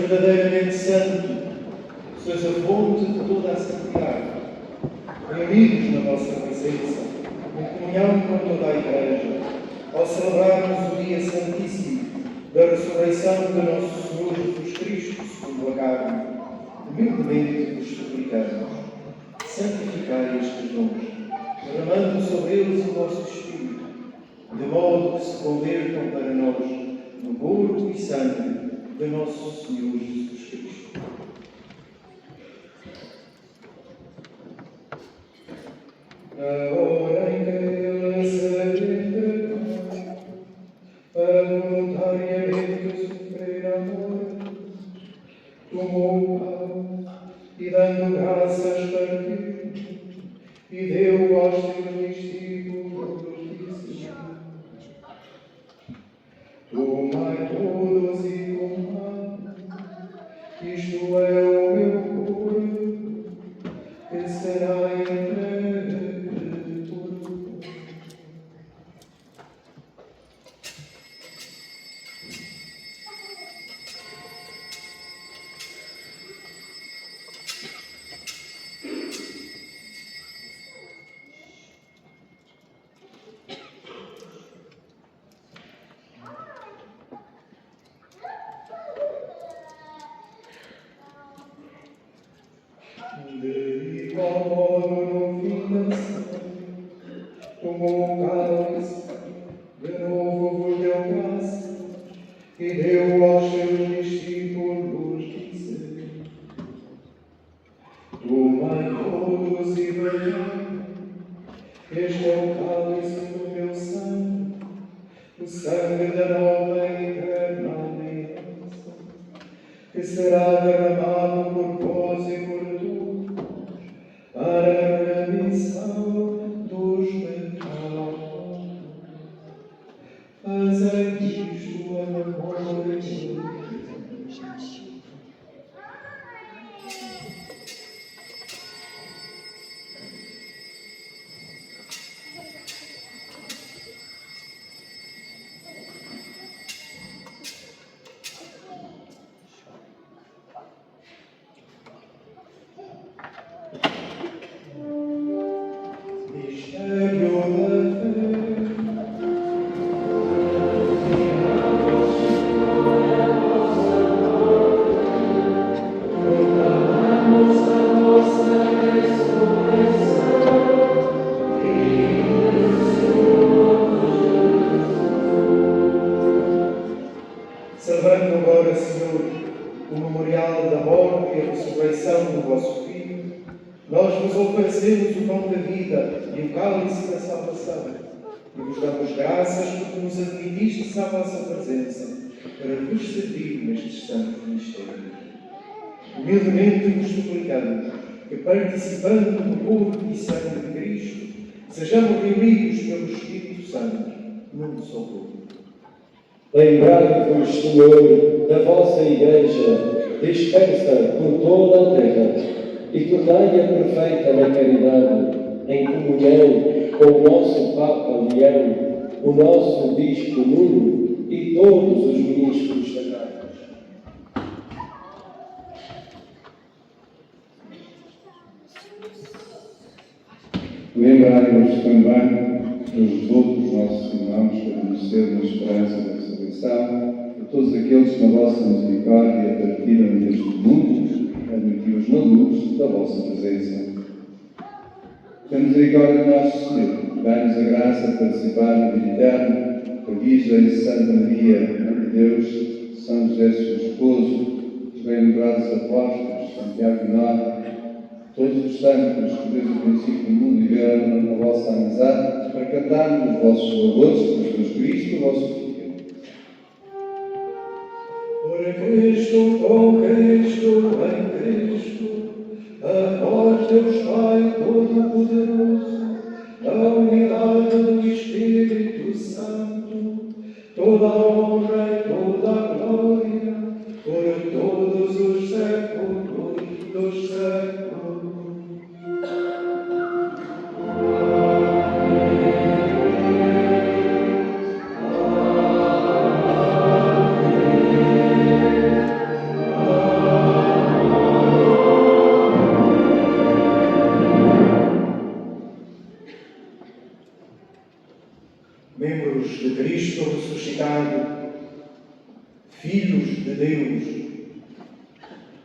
verdadeiramente santo, sois a fonte de toda a santidade. Reunidos na vossa presença, em comunhão com toda a Igreja, ao celebrarmos o dia santíssimo da ressurreição de nosso Senhor Jesus Cristo, segundo a carne, humildemente vos suplicamos, santificai estes dons, derramando sobre eles o vosso Espírito, de modo que se convertam para nós no corpo e sangue de nosso Senhor Jesus Cristo. Na hora em que Ele se entregou, voluntariamente sofrer a morte, tomou o pão e, dando graças, partiu e deu aos seus discípulos, disse: tomai todos e comai, isto é o meu corpo, que será entregue por vós. De igual modo, no fim da ceia, tomou o cálice, de novo vos deu graça, e deu aos seus discípulos, dizendo: tomai todos e bebei, este é o cálice do meu sangue, o sangue da nova e eterna aliança, que será derramado por vós e por todos, para a remissão dos pecados. Fazei isto em memória de mim. Mistério da fé. Celebrando agora, Senhor, o memorial da morte e a ressurreição do vosso Filho, nós vos oferecemos o pão da vida e o cálice da salvação, e vos damos graças porque nos admitistes à vossa presença, para vos servir nestes santos mistérios. Humildemente vos suplicamos que, participando do corpo e sangue de Cristo, sejamos reunidos pelo Espírito Santo num só corpo. Lembrai-vos, Senhor, da vossa Igreja, dispersa por toda a terra, e tornai-a perfeita na caridade, em comunhão com o nosso Papa Leão, o nosso Bispo Nuno e todos os ministros sagrados. Lembrai-vos também dos outros nossos irmãos que adormeceram na esperança da ressurreição, de todos aqueles que na vossa misericórdia partiram deste mundo, admiti-os na luz da vossa presença. Pela misericórdia de nosso Senhor, dai-nos a graça de participar na vida eterna, a Virgem Santa Maria, Mãe de Deus, São José, seu esposo, os bem-lembrados apóstolos, Santiago e Nó, todos os santos que desde o princípio do mundo viveram na vossa amizade, para cantarmos os vossos louvores por Jesus Cristo, o vosso Filho. Por Cristo, com Cristo, em Cristo, a vós, Deus Pai Todo-Poderoso, da unidade do Espírito Santo, toda a honra e toda a glória, por todos os séculos dos séculos. Amém. membros de Cristo ressuscitado, filhos de Deus,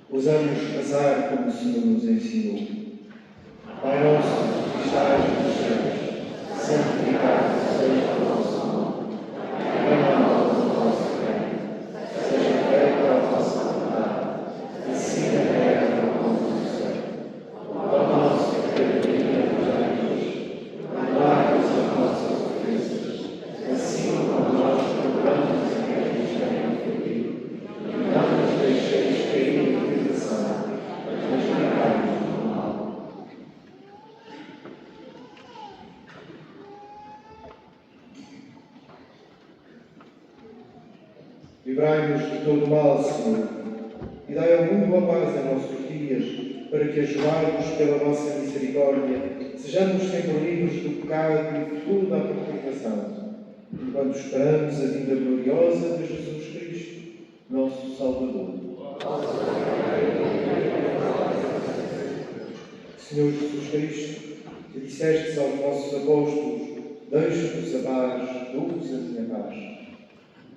ousamos rezar como o Senhor nos ensinou. Pai nosso, que estás nos céus, santificado seja o vosso nome. Venha a nós o vosso reino. Seja feita a vossa vontade, assim na terra como no céu. O pão nosso de cada dia nos dai hoje. Perdoai-nos as nossas ofensas, assim como nós perdoamos a quem nos tem ofendido. E não nos deixeis cair em tentação, mas livrai-nos do mal. Livrai-nos de todo mal, Senhor, e dai ao mundo a paz em nossos dias, para que, ajudados pela vossa misericórdia, sejamos sempre livres do pecado e de toda a perturbação, enquanto esperamos a vinda gloriosa de Jesus Cristo, nosso Salvador. Senhor Jesus Cristo, que dissestes aos vossos apóstolos: deixo-vos a paz, dou-vos a minha paz.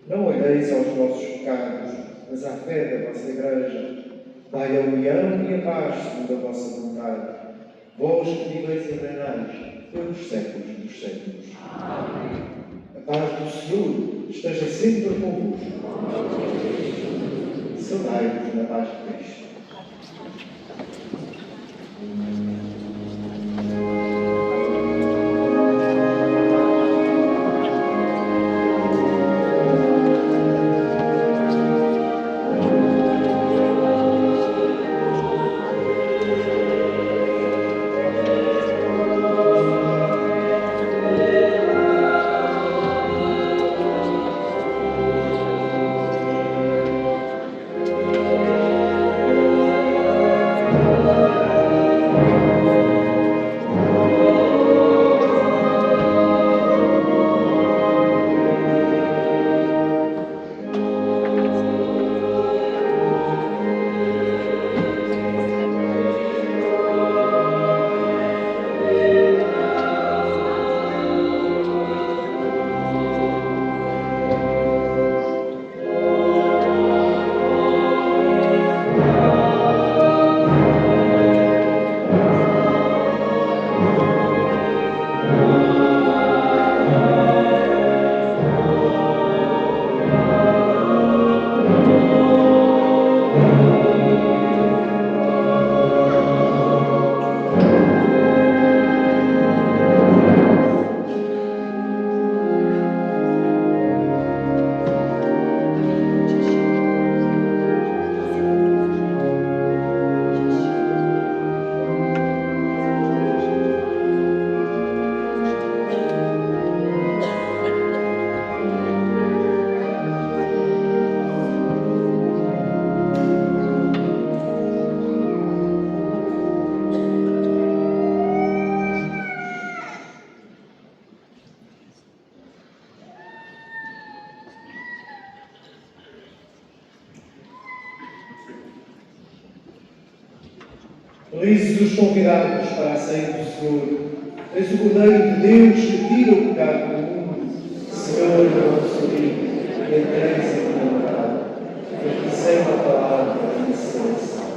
Não olheis aos nossos pecados, mas à fé da vossa Igreja. Dai a união e a paz segundo a vossa vontade. Vós que viveis e reinais pelos séculos dos séculos. Amém. A paz do Senhor esteja sempre convosco. Saudai-vos na paz de Cristo. Felizes os convidados para a ceia do Senhor. És o Cordeiro de Deus que tira o pecado do mundo. Senhor, não sou digno e entregues a tua morada, porque sem a palavra da salvação.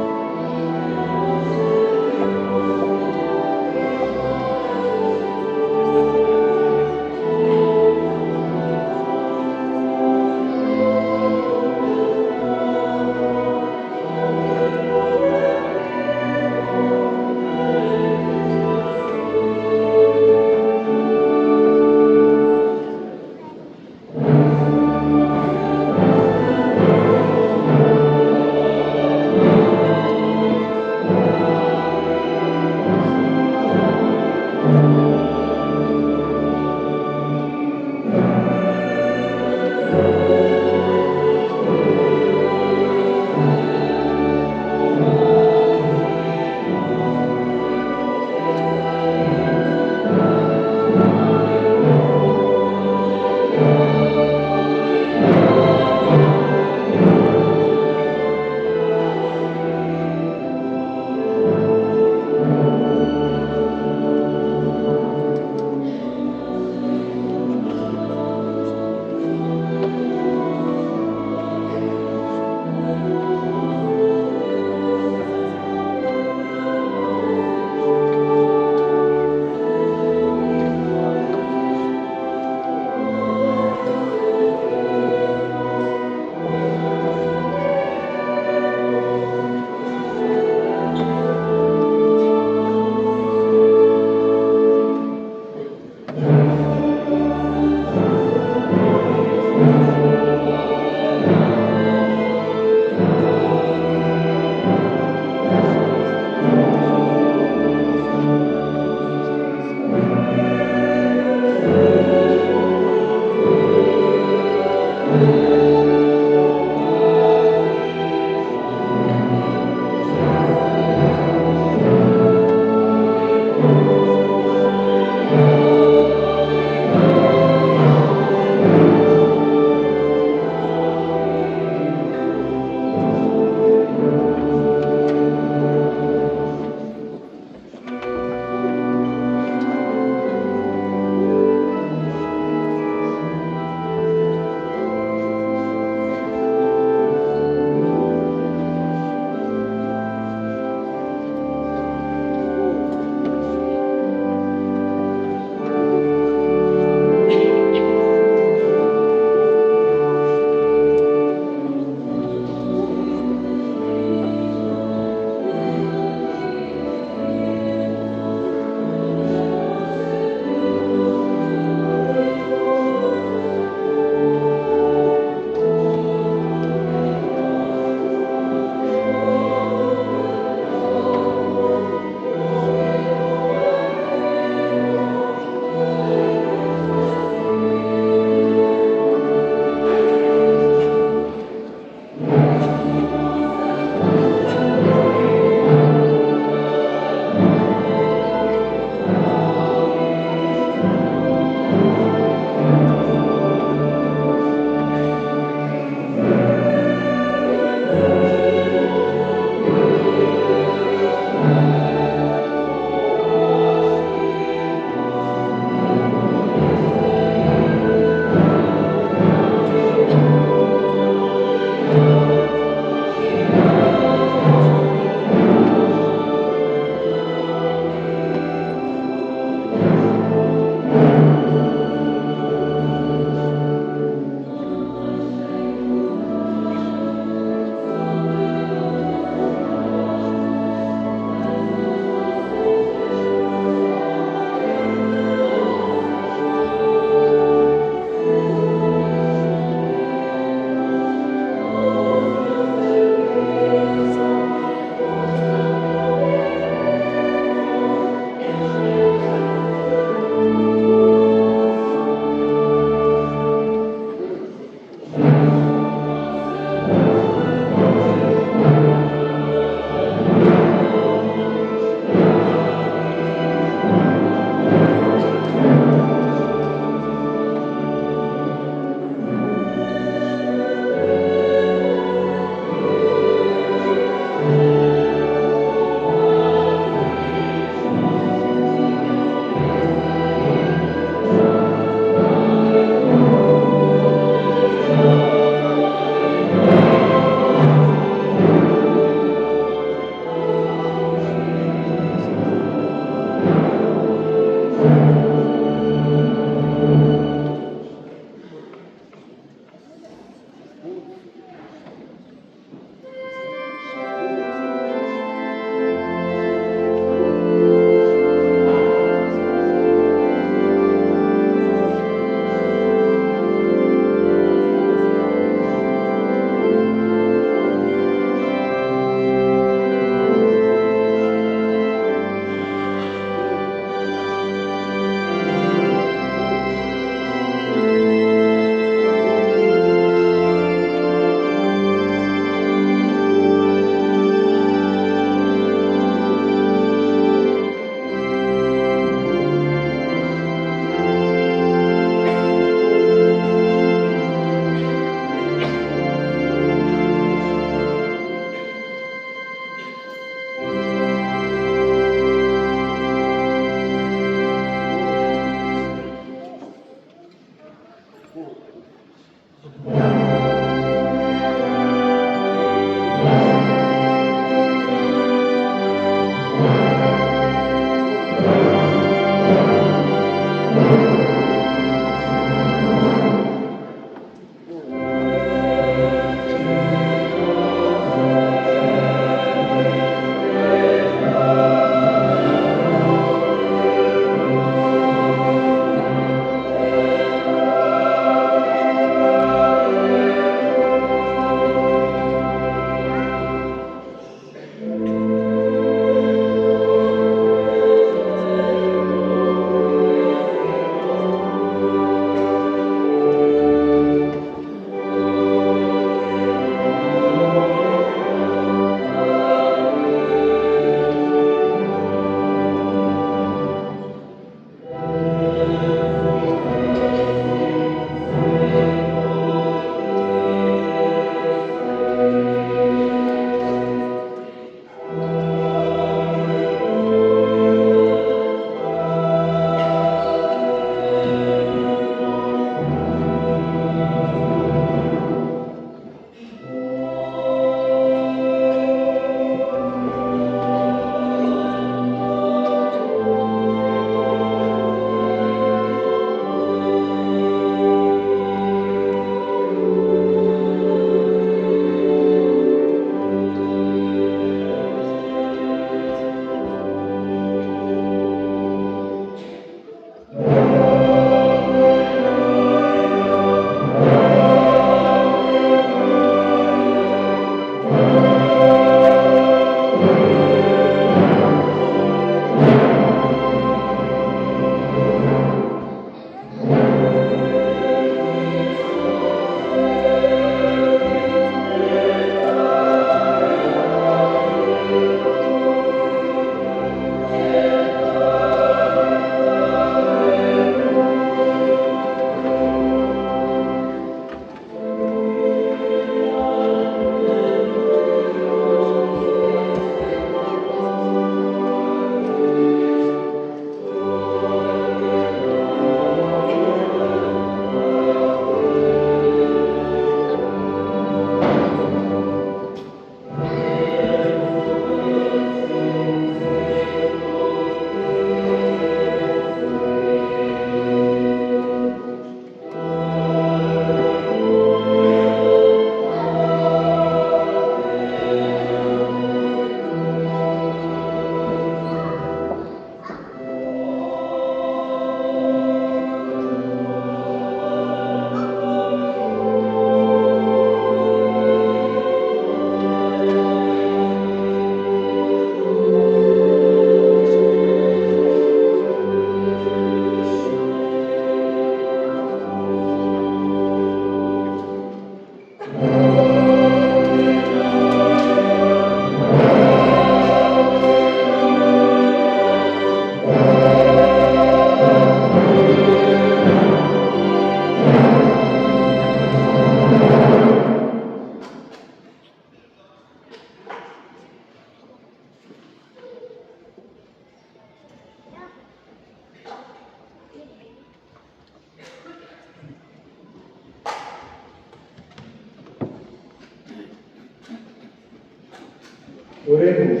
Oremos.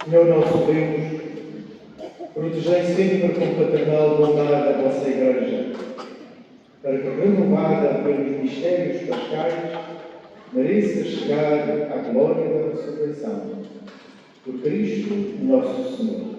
Senhor nosso Deus, protegei sempre com paternal bondade a vossa Igreja, para que, renovada pelos mistérios pascais, mereça chegar à glória da ressurreição. Por Cristo nosso Senhor.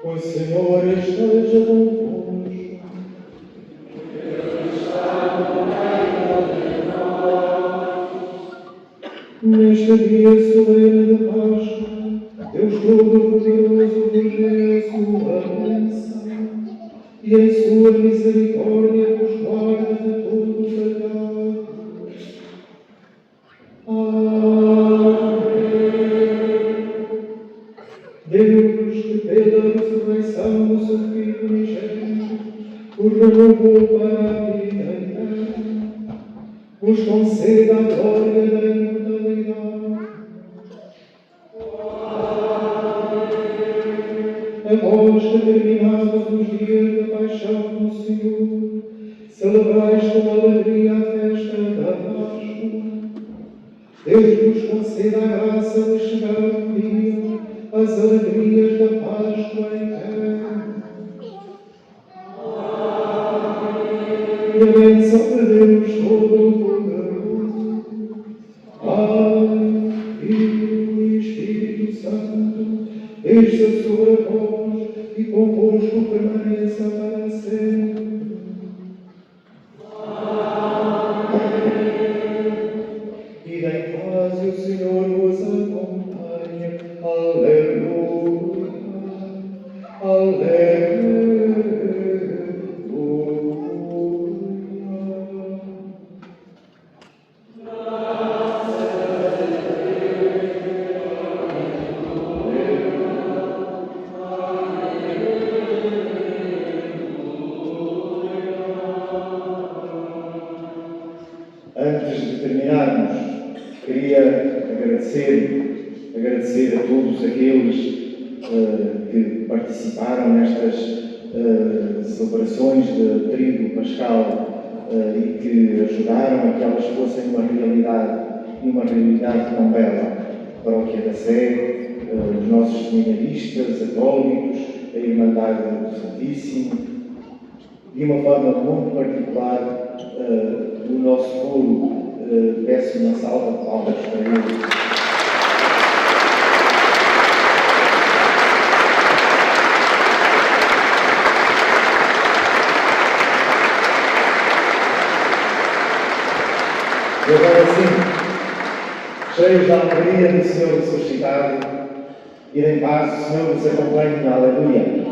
O Senhor esteja convosco. Neste dia solene da Páscoa, Deus Todo-Poderoso vos dê a sua bênção e em sua misericórdia vos guarda de todo o pecado. Amém. Deus, que pela ressurreição do seu Filho unigênito os renovou para a vida eterna, vos conceda a glória da imortalidade. A vós que, terminados os dias da paixão do Senhor, celebrais com alegria a festa da Páscoa, Deus vos conceda a graça de chegar um dia às alegrias da Páscoa eterna. E a bênção de Deus Todo-Poderoso, Pai, Filho e Espírito Santo, desça sobre vós e convosco permaneça para sempre. E da paz o Senhor vos acompanhe. Aleluia. Aleluia. Antes de terminarmos, queria agradecer a todos aqueles que participaram nestas celebrações de Tríduo Pascal e que ajudaram a que elas fossem uma realidade tão bela. A Paróquia da Sé, os nossos seminaristas, acólitos, a Irmandade do Santíssimo, de uma forma muito particular, o nosso coro. Peço uma salva de palmas para ele. E agora sim, cheios da alegria do Senhor ressuscitado, e em paz o Senhor nos acompanhe. Aleluia.